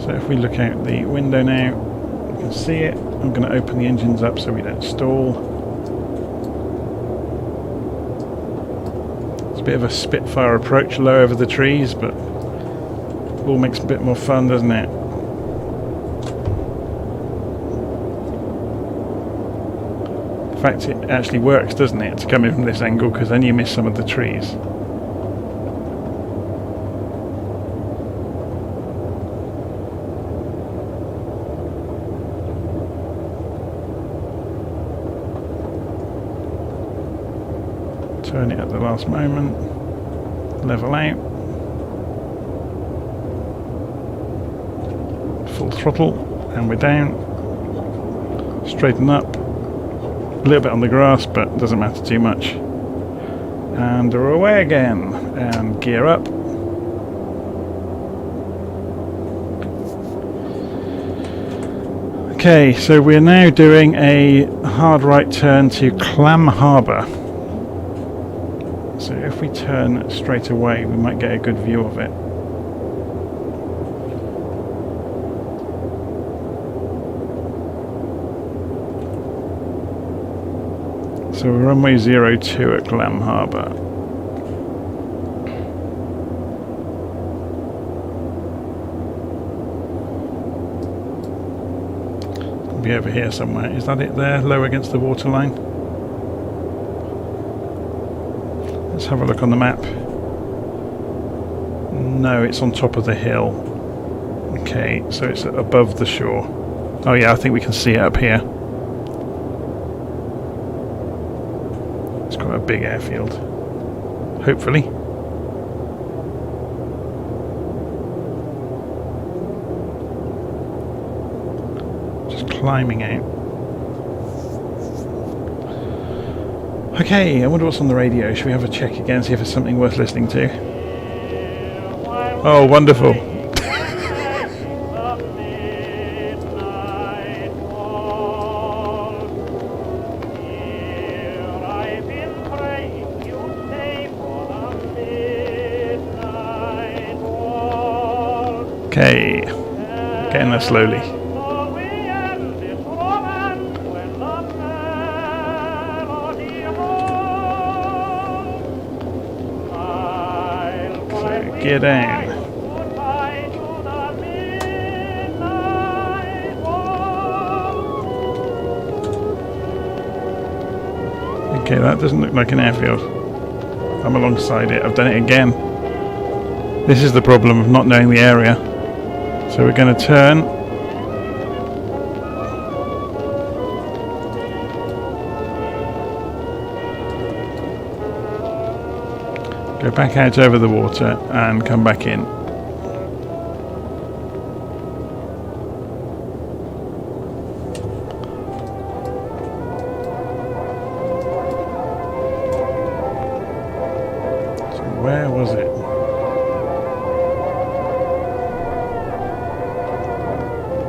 So if we look out the window now, we can see it. I'm going to open the engines up so we don't stall. It's a bit of a Spitfire approach low over the trees, but it all makes it a bit more fun, doesn't it? In fact, it actually works, doesn't it, to come in from this angle, because then you miss some of the trees. Turn it at the last moment, level out, full throttle, and we're down, straighten up, a little bit on the grass but doesn't matter too much, and we're away again, and gear up. Okay, so we're now doing a hard right turn to Clam Harbour. So if we turn straight away, we might get a good view of it. So we're runway 02 at Clam Harbour. It'll be over here somewhere. Is that it there, low against the waterline? Let's have a look on the map. No, it's on top of the hill. Okay, so it's above the shore. Oh yeah, I think we can see it up here. It's quite a big airfield. Hopefully. Just climbing out. Okay, I wonder what's on the radio. Should we have a check again, see if it's something worth listening to? Oh, wonderful. Okay, getting there slowly. Gear down. Okay, that doesn't look like an airfield. I'm alongside it. I've done it again. This is the problem of not knowing the area. So we're going to turn. Go back out over the water and come back in. So where was it?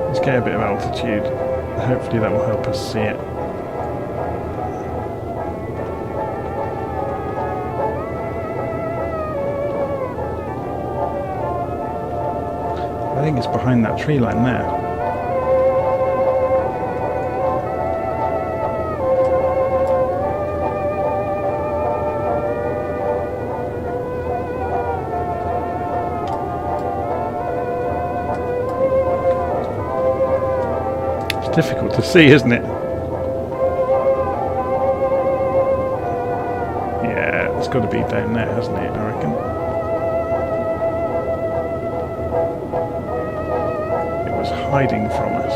Let's get a bit of altitude. Hopefully that will help us see it. I think it's behind that tree line there. It's difficult to see, isn't it? Yeah, it's got to be down there, hasn't it, I reckon. Hiding from us.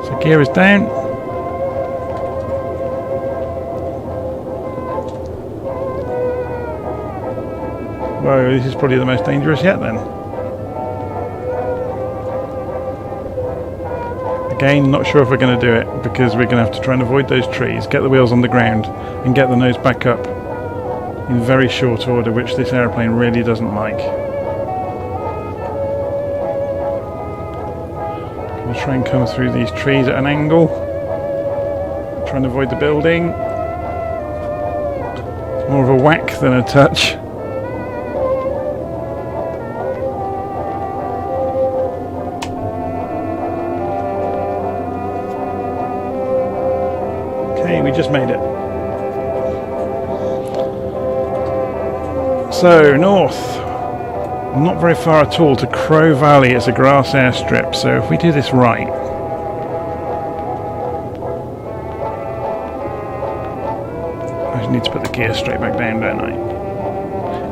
So gear is down. Well, this is probably the most dangerous yet then. Again, not sure if we're going to do it, because we're going to have to try and avoid those trees, get the wheels on the ground, and get the nose back up in very short order, which this airplane really doesn't like. We'll try and come through these trees at an angle, try and avoid the building. It's more of a whack than a touch. Okay, we just made it. So, north. Not very far at all to Crow Valley. It's a grass airstrip, so if we do this right... I just need to put the gear straight back down, don't I?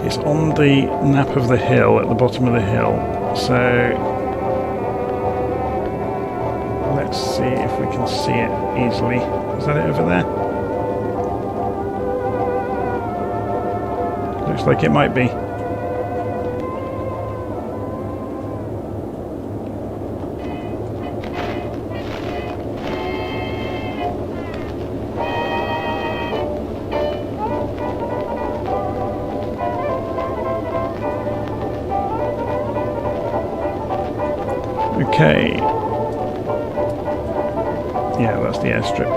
It's on the nap of the hill, at the bottom of the hill, so... let's see if we can see it easily. Is that it over there? Looks like it might be. Okay. Yeah, that's the airstrip.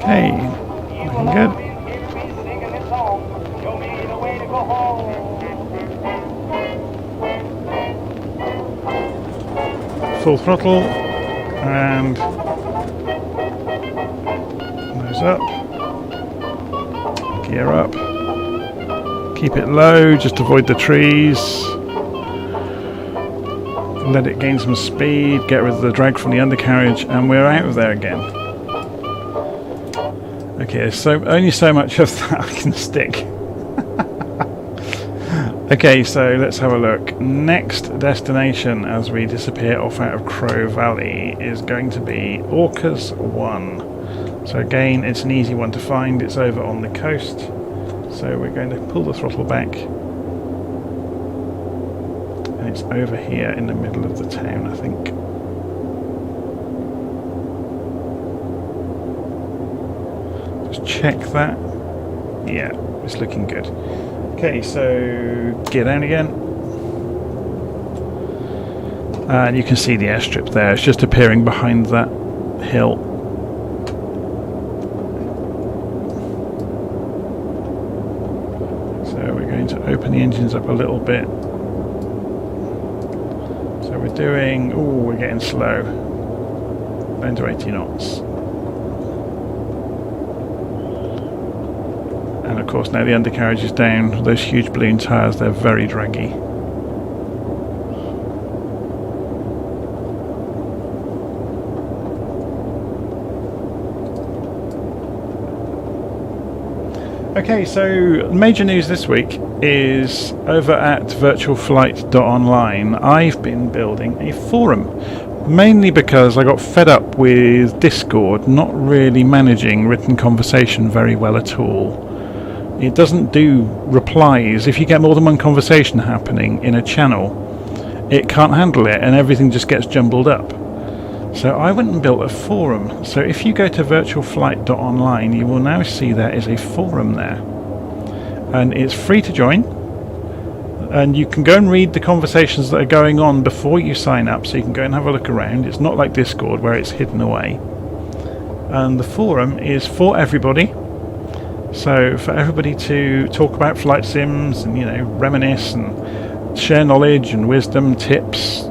Okay, looking good. Full throttle and nose up, gear up, keep it low, just avoid the trees, let it gain some speed, get rid of the drag from the undercarriage, and we're out of there again. Okay, so only so much of that I can stick. Okay, so let's have a look. Next destination as we disappear off out of Crow Valley is going to be Orcas 1. So again, it's an easy one to find. It's over on the coast. So we're going to pull the throttle back. And it's over here in the middle of the town, I think. Just check that. Yeah, it's looking good. Okay, so gear down again. And you can see the airstrip there. It's just appearing behind that hill. So we're going to open the engines up a little bit. So we're doing... ooh, we're getting slow. Down to 80 knots. And of course now the undercarriage is down, those huge balloon tyres, they're very draggy. Okay, so major news this week is over at virtualflight.online. I've been building a forum, mainly because I got fed up with Discord not really managing written conversation very well at all. It doesn't do replies. If you get more than one conversation happening in a channel, it can't handle it and everything just gets jumbled up. So I went and built a forum. So if you go to virtualflight.online, you will now see there is a forum there. And it's free to join. And you can go and read the conversations that are going on before you sign up, so you can go and have a look around. It's not like Discord where it's hidden away. And the forum is for everybody. So for everybody to talk about flight sims and, you know, reminisce and share knowledge and wisdom, tips,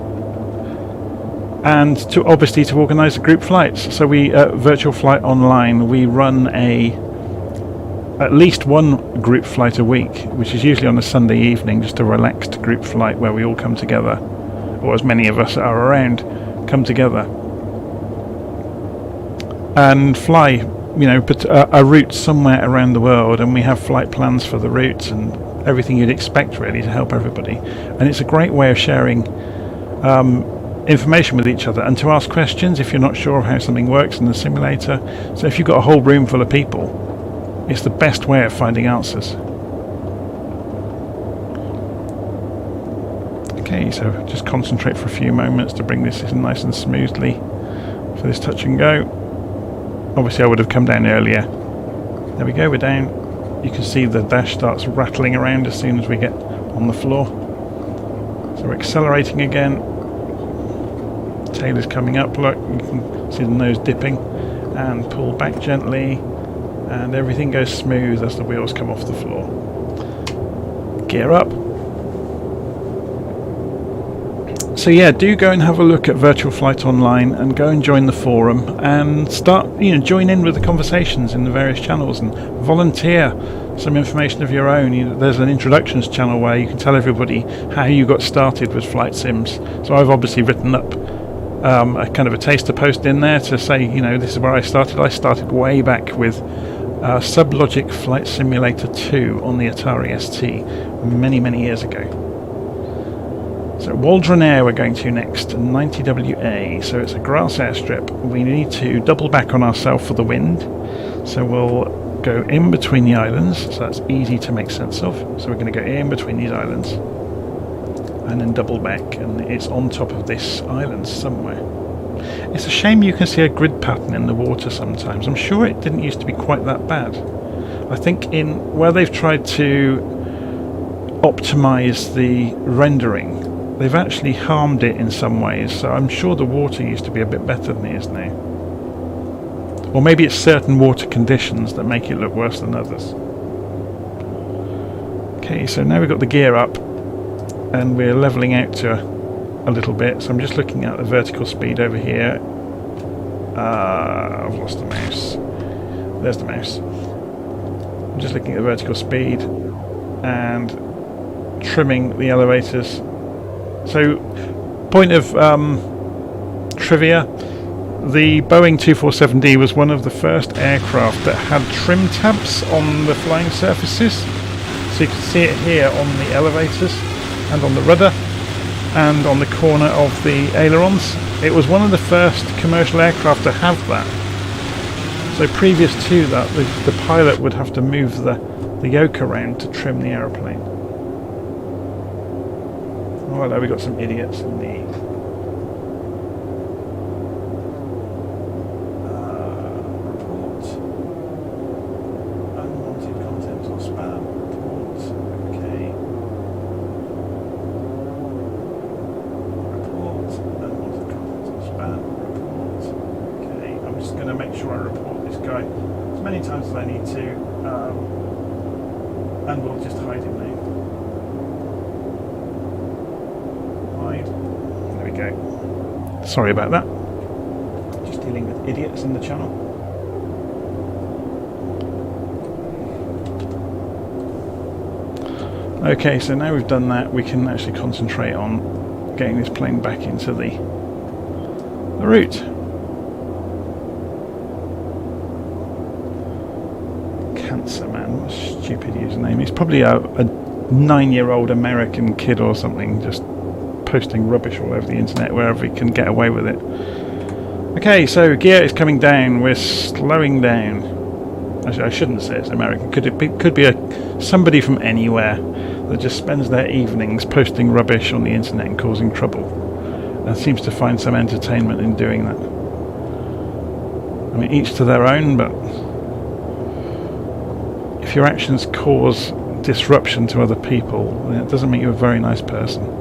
and to obviously to organise the group flights. So we Virtual Flight Online, we run at least one group flight a week, which is usually on a Sunday evening, just a relaxed group flight where we all come together, or as many of us are around, come together and fly, but a route somewhere around the world, and we have flight plans for the routes and everything you'd expect really to help everybody. And it's a great way of sharing information with each other and to ask questions if you're not sure of how something works in the simulator. So if you've got a whole room full of people, it's the best way of finding answers. Okay, so just concentrate for a few moments to bring this in nice and smoothly for this touch and go. Obviously I would have come down earlier. There we go, we're down. You can see the dash starts rattling around as soon as we get on the floor. So we're accelerating again. Tail is coming up, look, you can see the nose dipping, and pull back gently, and everything goes smooth as the wheels come off the floor. Gear up. So yeah, do go and have a look at Virtual Flight Online and go and join the forum and start, join in with the conversations in the various channels and volunteer some information of your own. There's an introductions channel where you can tell everybody how you got started with flight sims. So I've obviously written up a kind of a taster post in there to say, this is where I started. I started way back with Sublogic Flight Simulator 2 on the Atari ST many years ago. So Waldron Air we're going to next, 90WA, so it's a grass airstrip. We need to double back on ourselves for the wind, so we'll go in between the islands, so that's easy to make sense of. So we're going to go in between these islands and then double back, and it's on top of this island somewhere. It's a shame you can see a grid pattern in the water sometimes. I'm sure it didn't used to be quite that bad. I think in where they've tried to optimize the rendering, they've actually harmed it in some ways, so I'm sure the water used to be a bit better than it is now. Or maybe it's certain water conditions that make it look worse than others. Okay, so now we've got the gear up and we're levelling out to a little bit, so I'm just looking at the vertical speed over here. I've lost the mouse. There's the mouse. I'm just looking at the vertical speed and trimming the elevators. So, point of trivia, the Boeing 247D was one of the first aircraft that had trim tabs on the flying surfaces. So you can see it here on the elevators and on the rudder and on the corner of the ailerons. It was one of the first commercial aircraft to have that. So previous to that, the pilot would have to move the yoke around to trim the aeroplane. Oh, hello, we got some idiots in the report. Unwanted content or spam report. Okay. Report. Unwanted content or spam report. Okay. I'm just going to make sure I report this guy as many times as I need to, and we'll just hide him now. There we go. Sorry about that. Just dealing with idiots in the channel. Okay, so now we've done that, we can actually concentrate on getting this plane back into the route. Cancer Man, what a stupid username. He's probably a 9-year-old American kid or something, just posting rubbish all over the internet wherever he can get away with it. Okay, so gear is coming down. We're slowing down. Actually, I shouldn't say it's American. Could be somebody from anywhere that just spends their evenings posting rubbish on the internet and causing trouble, and seems to find some entertainment in doing that. I mean, each to their own, but if your actions cause disruption to other people, then it doesn't make you a very nice person.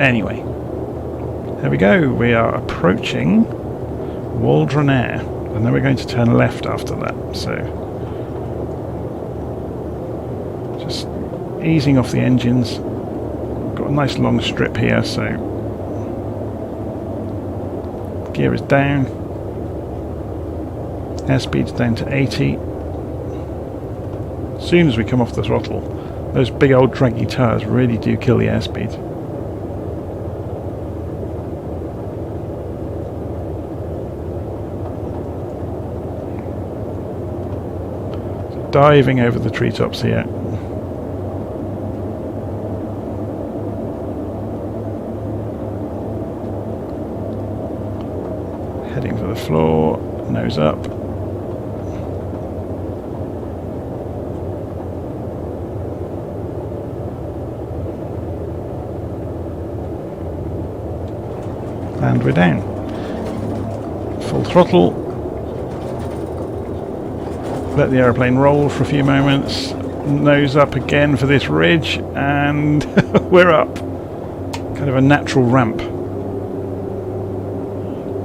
Anyway, there we go. We are approaching Waldron Air, and then we're going to turn left after that. So just easing off the engines. Got a nice long strip here, so gear is down. Airspeed's down to 80. As soon as we come off the throttle, those big old draggy tyres really do kill the airspeed. So diving over the treetops here. Heading for the floor, nose up. And we're down. Full throttle. Let the aeroplane roll for a few moments. Nose up again for this ridge, and we're up. Kind of a natural ramp.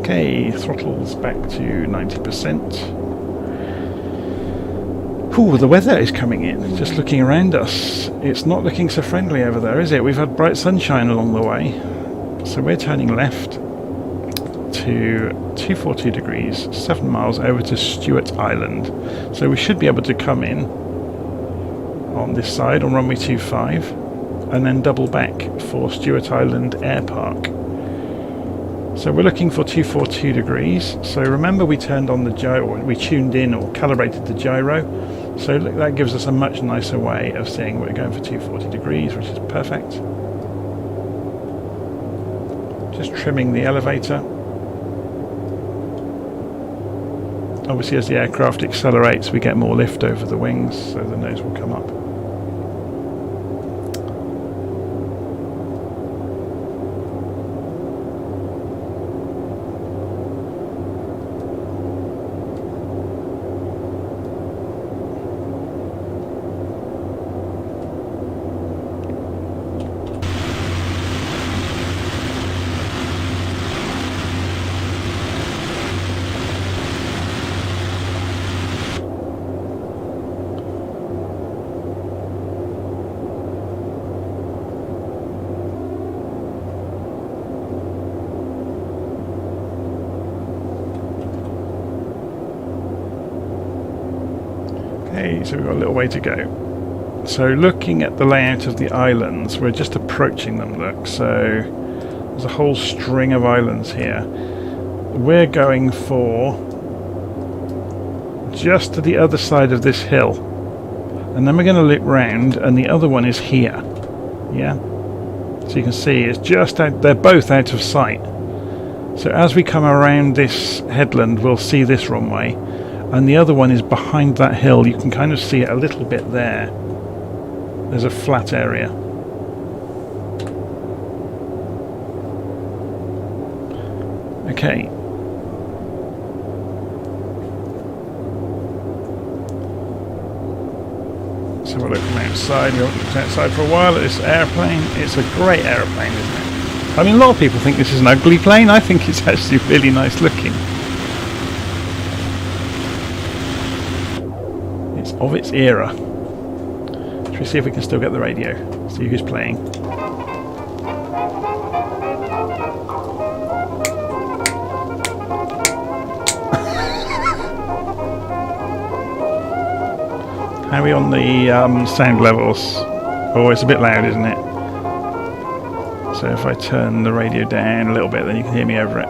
Okay, throttle's back to 90%. Ooh, the weather is coming in. Just looking around us, it's not looking so friendly over there, is it? We've had bright sunshine along the way. So we're turning left to 242 degrees, 7 miles over to Stewart Island. So we should be able to come in on this side on runway 25 and then double back for Stewart Island Air Park. So we're looking for 242 degrees. So remember we turned on the gyro, we tuned in or calibrated the gyro. So look, that gives us a much nicer way of saying we're going for 240 degrees, which is perfect. Just trimming the elevator. Obviously as the aircraft accelerates we get more lift over the wings, so the nose will come up. Okay, so we've got a little way to go. So looking at the layout of the islands, we're just approaching them, look. So there's a whole string of islands here. We're going for just to the other side of this hill. And then we're going to loop round, and the other one is here. Yeah? So you can see it's just out, they're both out of sight. So as we come around this headland, we'll see this runway. And the other one is behind that hill. You can kind of see it a little bit there. There's a flat area. Okay. So we're looking outside. We haven't looked outside for a while at this airplane. It's a great airplane, isn't it? I mean, a lot of people think this is an ugly plane. I think it's actually really nice looking. It's of its era. Should we see if we can still get the radio? See who's playing. How are we on the sound levels? Oh, it's a bit loud, isn't it? So if I turn the radio down a little bit, then you can hear me over it.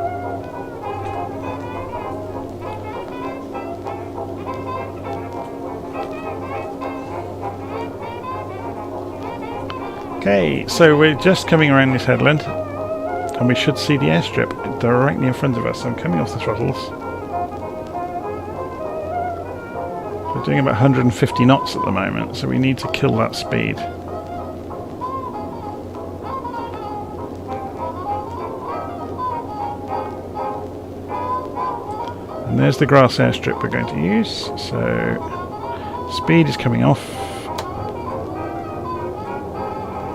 Okay, so we're just coming around this headland, and we should see the airstrip directly in front of us. So I'm coming off the throttles. We're doing about 150 knots at the moment, so we need to kill that speed. And there's the grass airstrip we're going to use. So speed is coming off.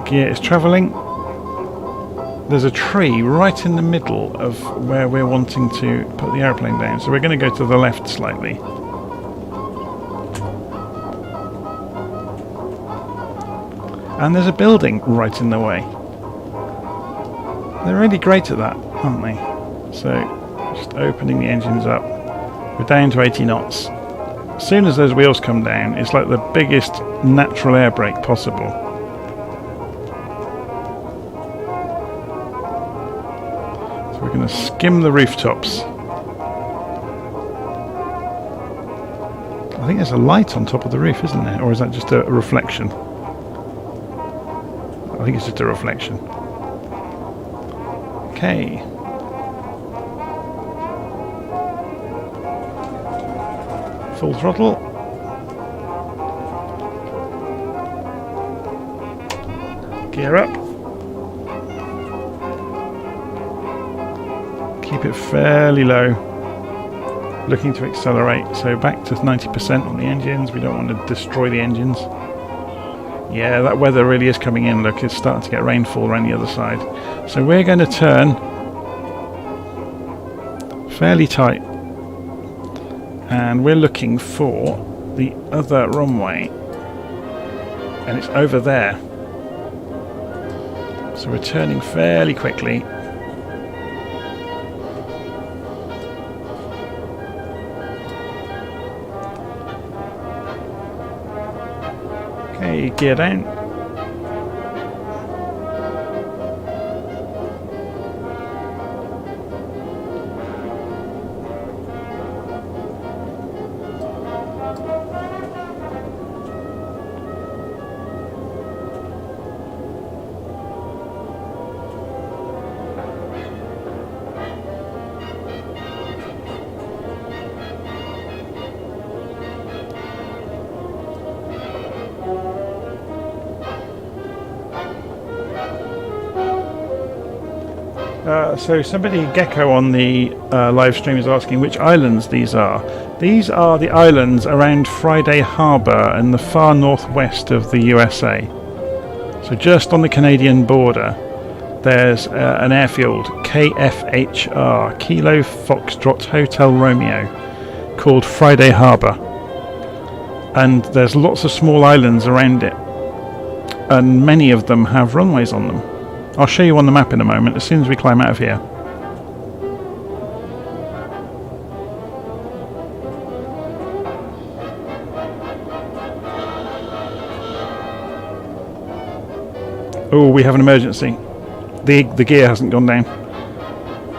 Gear is travelling. There's a tree right in the middle of where we're wanting to put the airplane down, so we're going to go to the left slightly. And there's a building right in the way. They're really great at that, aren't they? So, just opening the engines up. We're down to 80 knots. As soon as those wheels come down, it's like the biggest natural air brake possible. So we're going to skim the rooftops. I think there's a light on top of the roof, isn't there? Or is that just a reflection? I think it's just a reflection. Okay. Full throttle. Gear up. Keep it fairly low. Looking to accelerate, so back to 90% on the engines. We don't want to destroy the engines. Yeah, that weather really is coming in. Look, it's starting to get rainfall around the other side. So we're going to turn fairly tight. And we're looking for the other runway. And it's over there. So we're turning fairly quickly. Okay, gear down. So somebody, Gecko, on the live stream is asking which islands these are. These are the islands around Friday Harbour in the far northwest of the USA. So just on the Canadian border, there's an airfield, KFHR, Kilo Foxtrot Hotel Romeo, called Friday Harbour. And there's lots of small islands around it. And many of them have runways on them. I'll show you on the map in a moment, as soon as we climb out of here. Oh, we have an emergency. The gear hasn't gone down.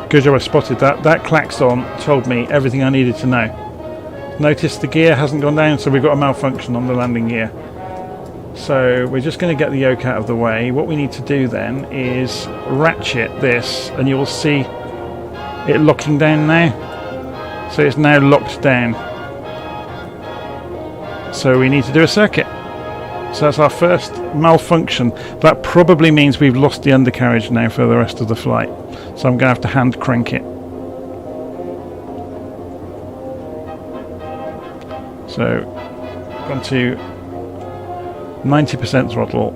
Good job I spotted that. That klaxon told me everything I needed to know. Notice the gear hasn't gone down, so we've got a malfunction on the landing gear. So we're just going to get the yoke out of the way. What we need to do then is ratchet this, and you will see it locking down now. So it's now locked down. So we need to do a circuit. So that's our first malfunction. That probably means we've lost the undercarriage now for the rest of the flight. So I'm going to have to hand crank it. So, gone to 90% throttle.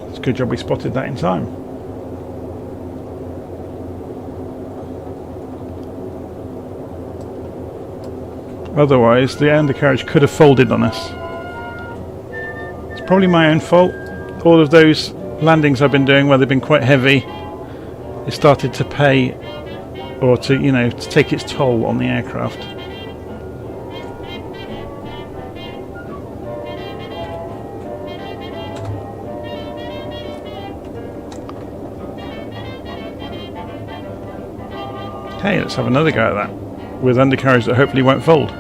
It's a good job we spotted that in time. Otherwise, the undercarriage could have folded on us. It's probably my own fault. All of those landings I've been doing where they've been quite heavy, it started to pay, or to, you know, to take its toll on the aircraft. Okay, let's have another go at that with undercarriage that hopefully won't fold.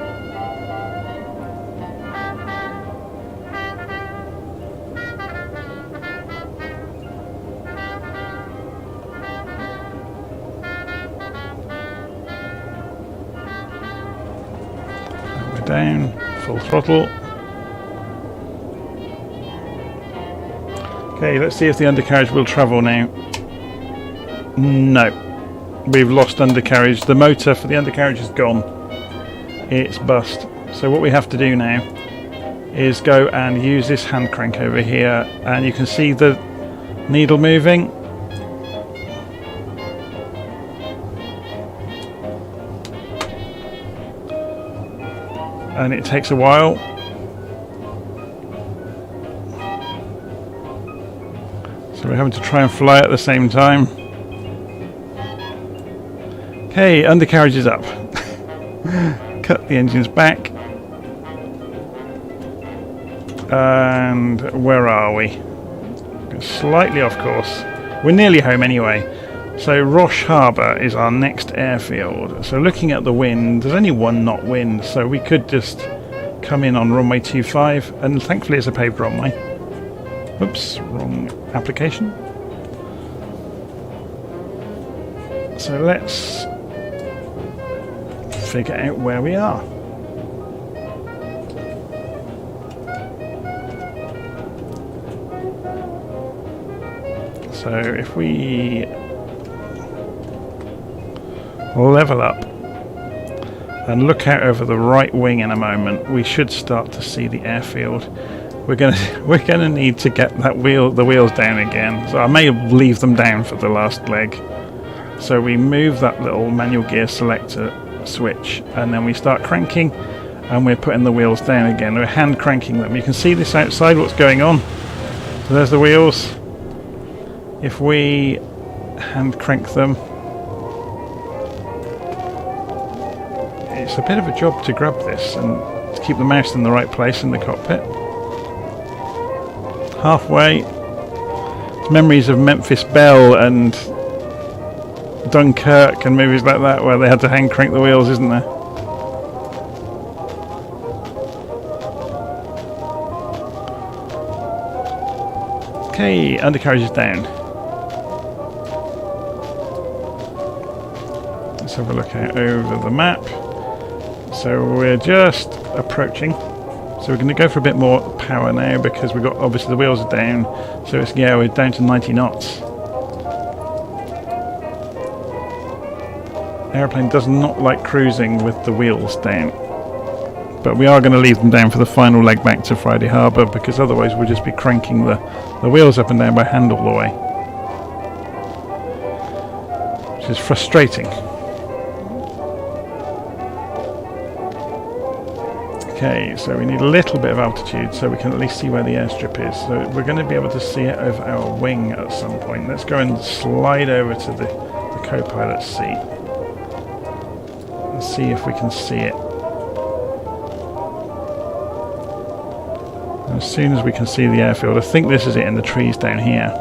Down, full throttle. Okay, let's see if the undercarriage will travel now. No, we've lost undercarriage. The motor for the undercarriage is gone. It's bust. So what we have to do now is go and use this hand crank over here, and you can see the Needle moving. And it takes a while. So we're having to try and fly at the same time. Okay, undercarriage is up. Cut the engines back. And where are we? Slightly off course. We're nearly home anyway. So Roche Harbour is our next airfield. So looking at the wind, there's only 1 knot wind, so we could just come in on runway 25, and thankfully it's a paved runway. Oops, wrong application. So let's figure out where we are. So if we level up and look out over the right wing in a moment, we should start to see the airfield. We're gonna need to get the wheels down again. So I may leave them down for the last leg. So we move that little manual gear selector switch, and then we start cranking, and we're putting the wheels down again. We're hand cranking them. You can see this outside, what's going on. So there's the wheels. If we hand crank them, it's a bit of a job to grab this and to keep the mouse in the right place in the cockpit. Halfway, it's memories of Memphis Belle and Dunkirk and movies like that where they had to hand crank the wheels, isn't there? Okay, undercarriage is down. Let's have a look out over the map. So we're just approaching. So we're going to go for a bit more power now because we've got, obviously the wheels are down. So it's, yeah, we're down to 90 knots. Airplane does not like cruising with the wheels down. But we are going to leave them down for the final leg back to Friday Harbour, because otherwise we'll just be cranking the wheels up and down by hand all the way. Which is frustrating. Okay, so we need a little bit of altitude so we can at least see where the airstrip is. So we're going to be able to see it over our wing at some point. Let's go and slide over to the co-pilot's seat. Let's see if we can see it. And as soon as we can see the airfield, I think this is it in the trees down here.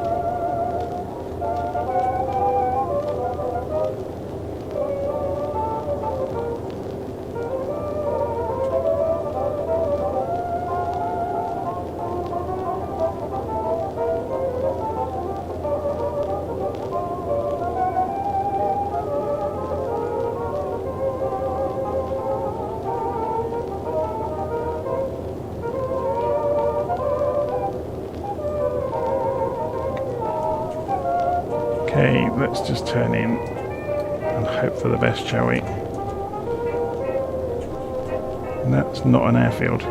Okay, let's just turn in and hope for the best, shall we? And that's not an airfield.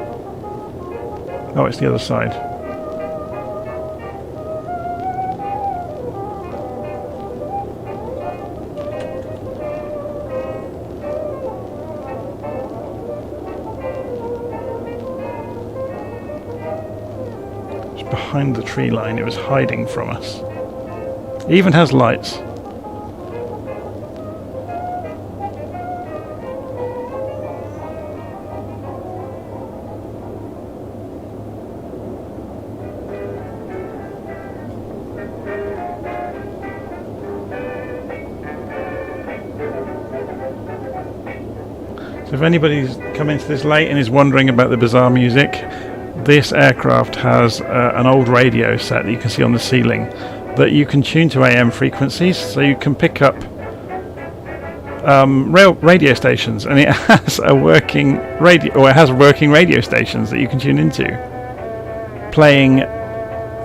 Oh, it's the other side. It's behind the tree line. It was hiding from us. It even has lights. So if anybody's come into this late and is wondering about the bizarre music, this aircraft has an old radio set that you can see on the ceiling that you can tune to AM frequencies, so you can pick up radio stations, and it has a working radio, or it has working radio stations that you can tune into, playing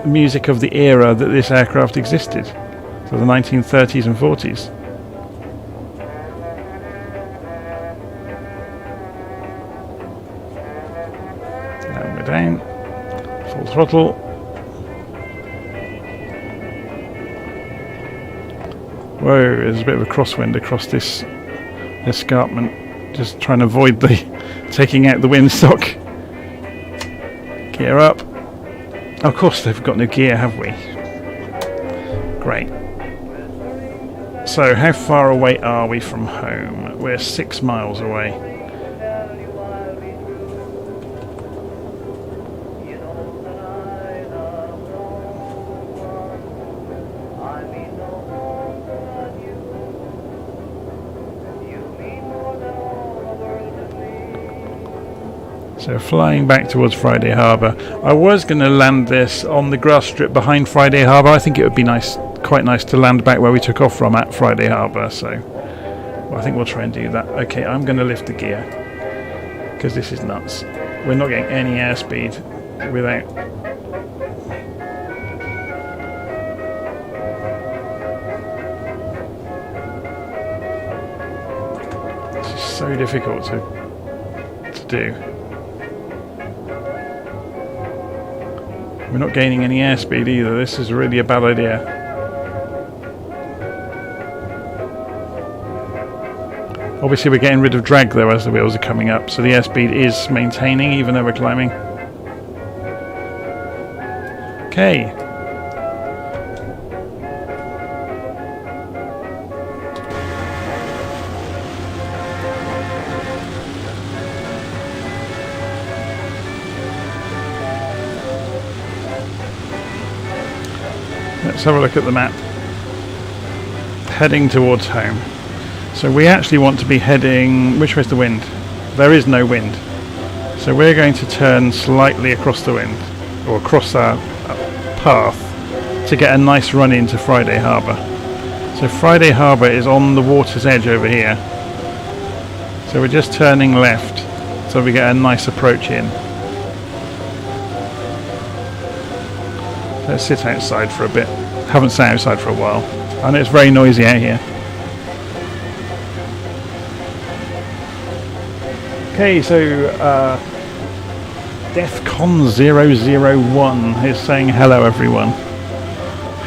music of the era that this aircraft existed, so the 1930s and 40s. And we're down, full throttle. Whoa, there's a bit of a crosswind across this escarpment. Just trying to avoid the taking out the windsock. Gear up. Oh, of course, they've got no gear, have we? Great. So, how far away are we from home? We're 6 miles away. So flying back towards Friday Harbour. I was going to land this on the grass strip behind Friday Harbour. I think it would be nice, quite nice to land back where we took off from at Friday Harbour. So well, I think we'll try and do that. Okay, I'm going to lift the gear because this is nuts. We're not getting any airspeed without. This is so difficult to do. We're not gaining any airspeed either. This is really a bad idea. Obviously we're getting rid of drag though as the wheels are coming up, so the airspeed is maintaining even though we're climbing. Okay. Let's have a look at the map. Heading towards home. So we actually want to be heading... Which way's the wind? There is no wind. So we're going to turn slightly across the wind, or across our path, to get a nice run into Friday Harbour. So Friday Harbour is on the water's edge over here. So we're just turning left, so we get a nice approach in. Let's sit outside for a bit. Haven't sat outside for a while. I know it's very noisy out here. Okay, so Defcon 001 is saying hello everyone.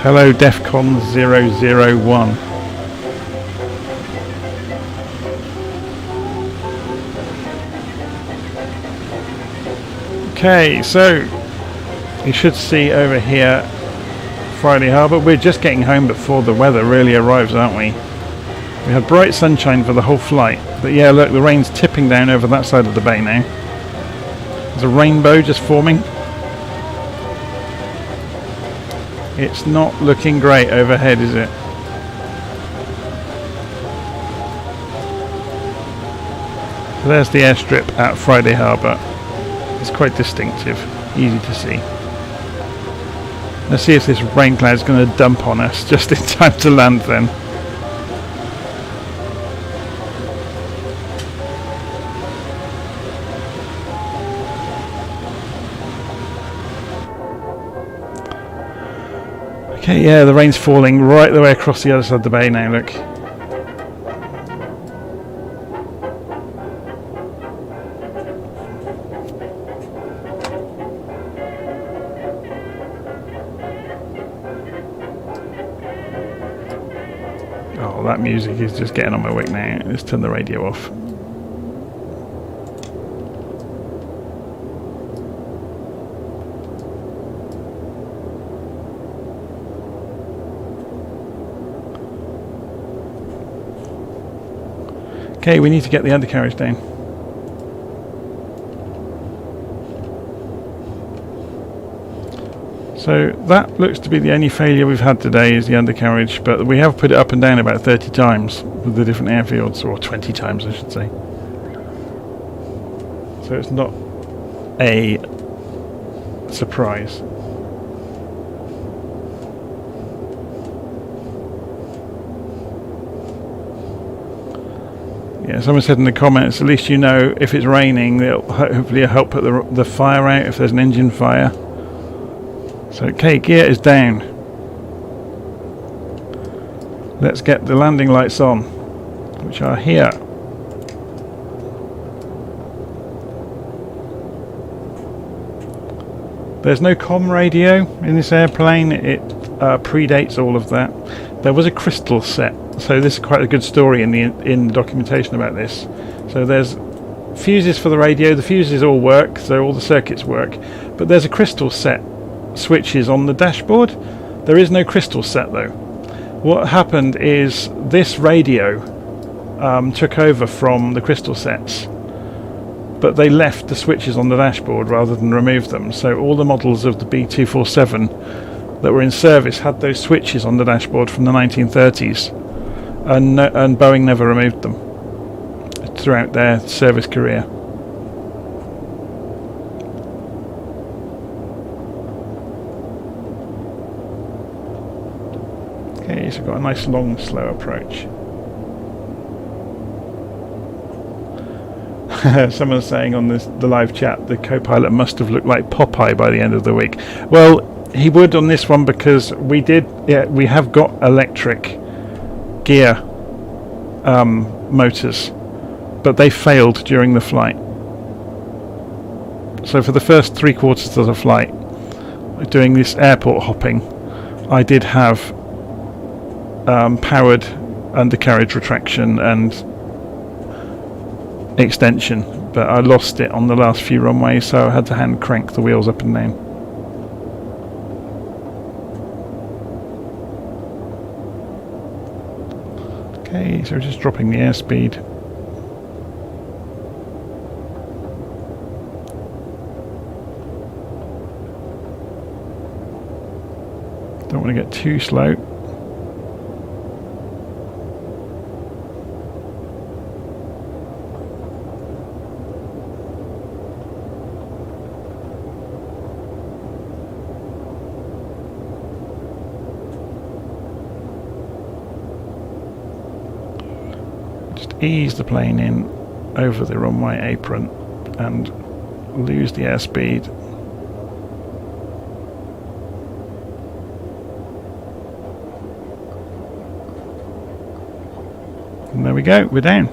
Hello Defcon 001. Okay, so you should see over here Friday Harbour. We're just getting home before the weather really arrives, aren't we? We had bright sunshine for the whole flight, but yeah, look, the rain's tipping down over that side of the bay now. There's a rainbow just forming. It's not looking great overhead, is it? So there's the airstrip at Friday Harbour. It's quite distinctive, easy to see. Let's see if this rain cloud's going to dump on us just in time to land then. Okay, yeah, the rain's falling right the way across the other side of the bay now, look. Oh, that music is just getting on my wick now. Let's turn the radio off. Okay, we need to get the undercarriage down. So that looks to be the only failure we've had today is the undercarriage, but we have put it up and down about 30 times with the different airfields, or 20 times I should say. So it's not a surprise. Yeah, someone said in the comments, at least you know if it's raining, it'll hopefully help put the fire out if there's an engine fire. So, okay, gear is down. Let's get the landing lights on, which are here. There's no comm radio in this airplane. It predates all of that. there was a crystal set. So this is quite a good story in the documentation about this. So there's fuses for the radio. The fuses all work, so all the circuits work. But there's a crystal set switches on the dashboard. There is no crystal set though. What happened is this radio took over from the crystal sets, but they left the switches on the dashboard rather than remove them. So all the models of the B247 that were in service had those switches on the dashboard from the 1930s, and Boeing never removed them throughout their service career. Okay, so we've got a nice long slow approach. Someone's saying on the live chat the co-pilot must have looked like Popeye by the end of the week. Well, he would on this one, because we have got electric gear motors, but they failed during the flight. So for the first 3/4 of the flight, doing this airport hopping, I did have powered undercarriage retraction and extension, but I lost it on the last few runways, so I had to hand crank the wheels up and down. Okay, so we're just dropping the airspeed. Don't want to get too slow. Ease the plane in over the runway apron and lose the airspeed. And there we go, we're down.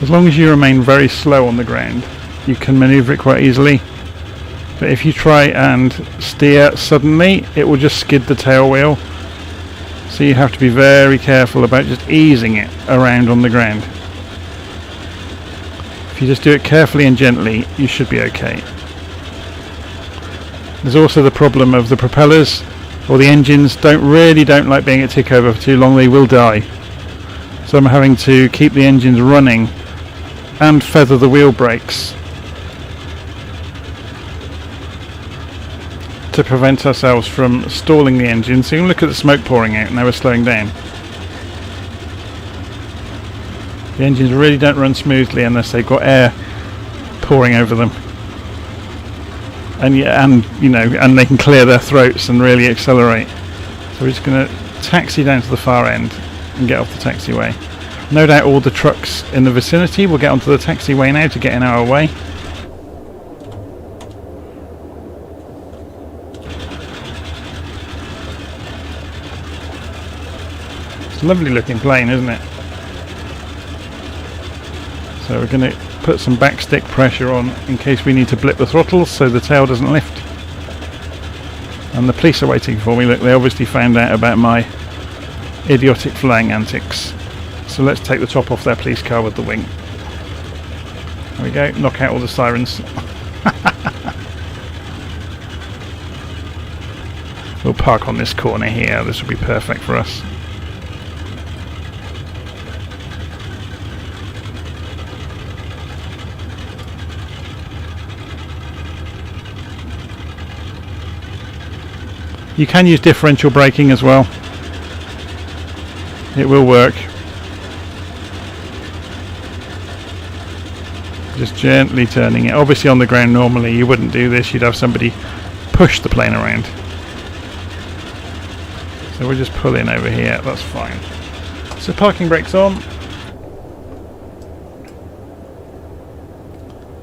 As long as you remain very slow on the ground, you can maneuver it quite easily. But if you try and steer suddenly, it will just skid the tail wheel. So you have to be very careful about just easing it around on the ground. If you just do it carefully and gently, you should be okay. There's also the problem of the propellers or the engines don't like being at tickover for too long. They will die. So I'm having to keep the engines running and feather the wheel brakes to prevent ourselves from stalling the engine. So you can look at the smoke pouring out, and now we're slowing down. The engines really don't run smoothly unless they've got air pouring over them, and they can clear their throats and really accelerate. So we're just going to taxi down to the far end and get off the taxiway. No doubt all the trucks in the vicinity will get onto the taxiway now to get in our way. It's a lovely looking plane, isn't it? So we're going to put some backstick pressure on in case we need to blip the throttles so the tail doesn't lift. And the police are waiting for me. Look, they obviously found out about my idiotic flying antics. So let's take the top off their police car with the wing. There we go, knock out all the sirens. We'll park on this corner here, this will be perfect for us. You can use differential braking as well. It will work. Just gently turning it. Obviously on the ground normally you wouldn't do this, you'd have somebody push the plane around. So we'll just pull in over here, that's fine. So parking brake's on.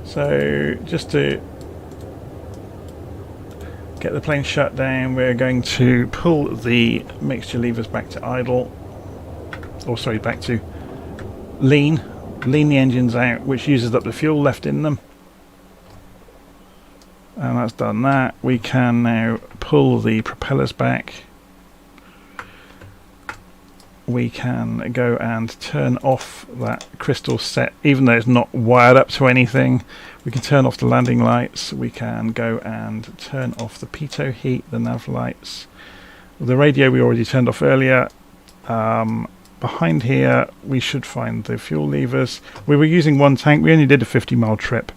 So just to get the plane shut down, we're going to pull the mixture levers back to idle. Or sorry, back to lean. Lean the engines out, which uses up the fuel left in them. And that's done that. We can now pull the propellers back. We can go and turn off that crystal set, even though it's not wired up to anything. We can turn off the landing lights. We can go and turn off the pitot heat, the nav lights. The radio we already turned off earlier. Behind here we should find the fuel levers. We were using one tank. We only did a 50-mile trip.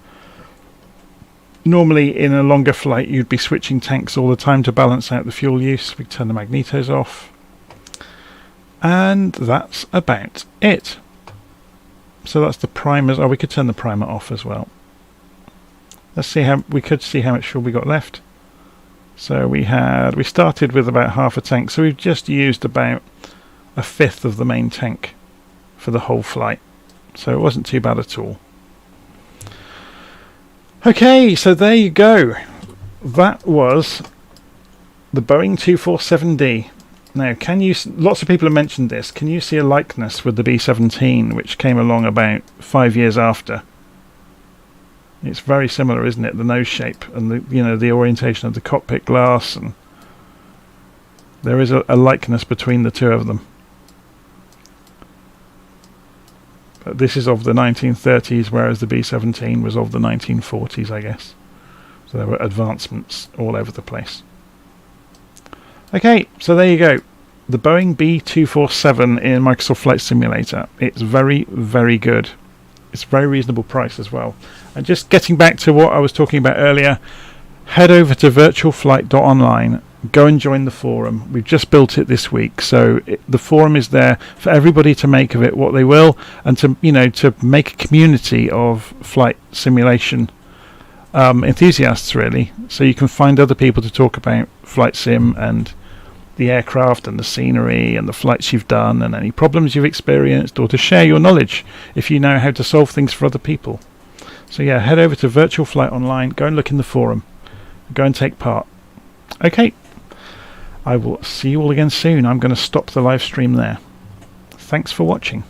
Normally in a longer flight you'd be switching tanks all the time to balance out the fuel use. We turn the magnetos off. And that's about it. So that's the primers. Oh, we could turn the primer off as well. Let's see how we could see how much fuel we got left. So we started with about half a tank, so we've just used about a fifth of the main tank for the whole flight. So it wasn't too bad at all. Okay, so there you go. That was the Boeing 247D. Now, lots of people have mentioned this. Can you see a likeness with the B-17, which came along about 5 years after? It's very similar, isn't it? The nose shape and the orientation of the cockpit glass, and there is a likeness between the two of them. But this is of the 1930s, whereas the B-17 was of the 1940s, I guess. So there were advancements all over the place. Okay, so there you go. The Boeing B247 in Microsoft Flight Simulator. It's very, very good. It's a very reasonable price as well. And just getting back to what I was talking about earlier, head over to virtualflight.online, go and join the forum. We've just built it this week, so the forum is there for everybody to make of it what they will, and to to make a community of flight simulation enthusiasts, really, so you can find other people to talk about flight sim and the aircraft and the scenery and the flights you've done and any problems you've experienced, or to share your knowledge if you know how to solve things for other people. So yeah, head over to Virtual Flight Online, go and look in the forum, go and take part. Okay, I will see you all again soon. I'm going to stop the live stream there. Thanks for watching.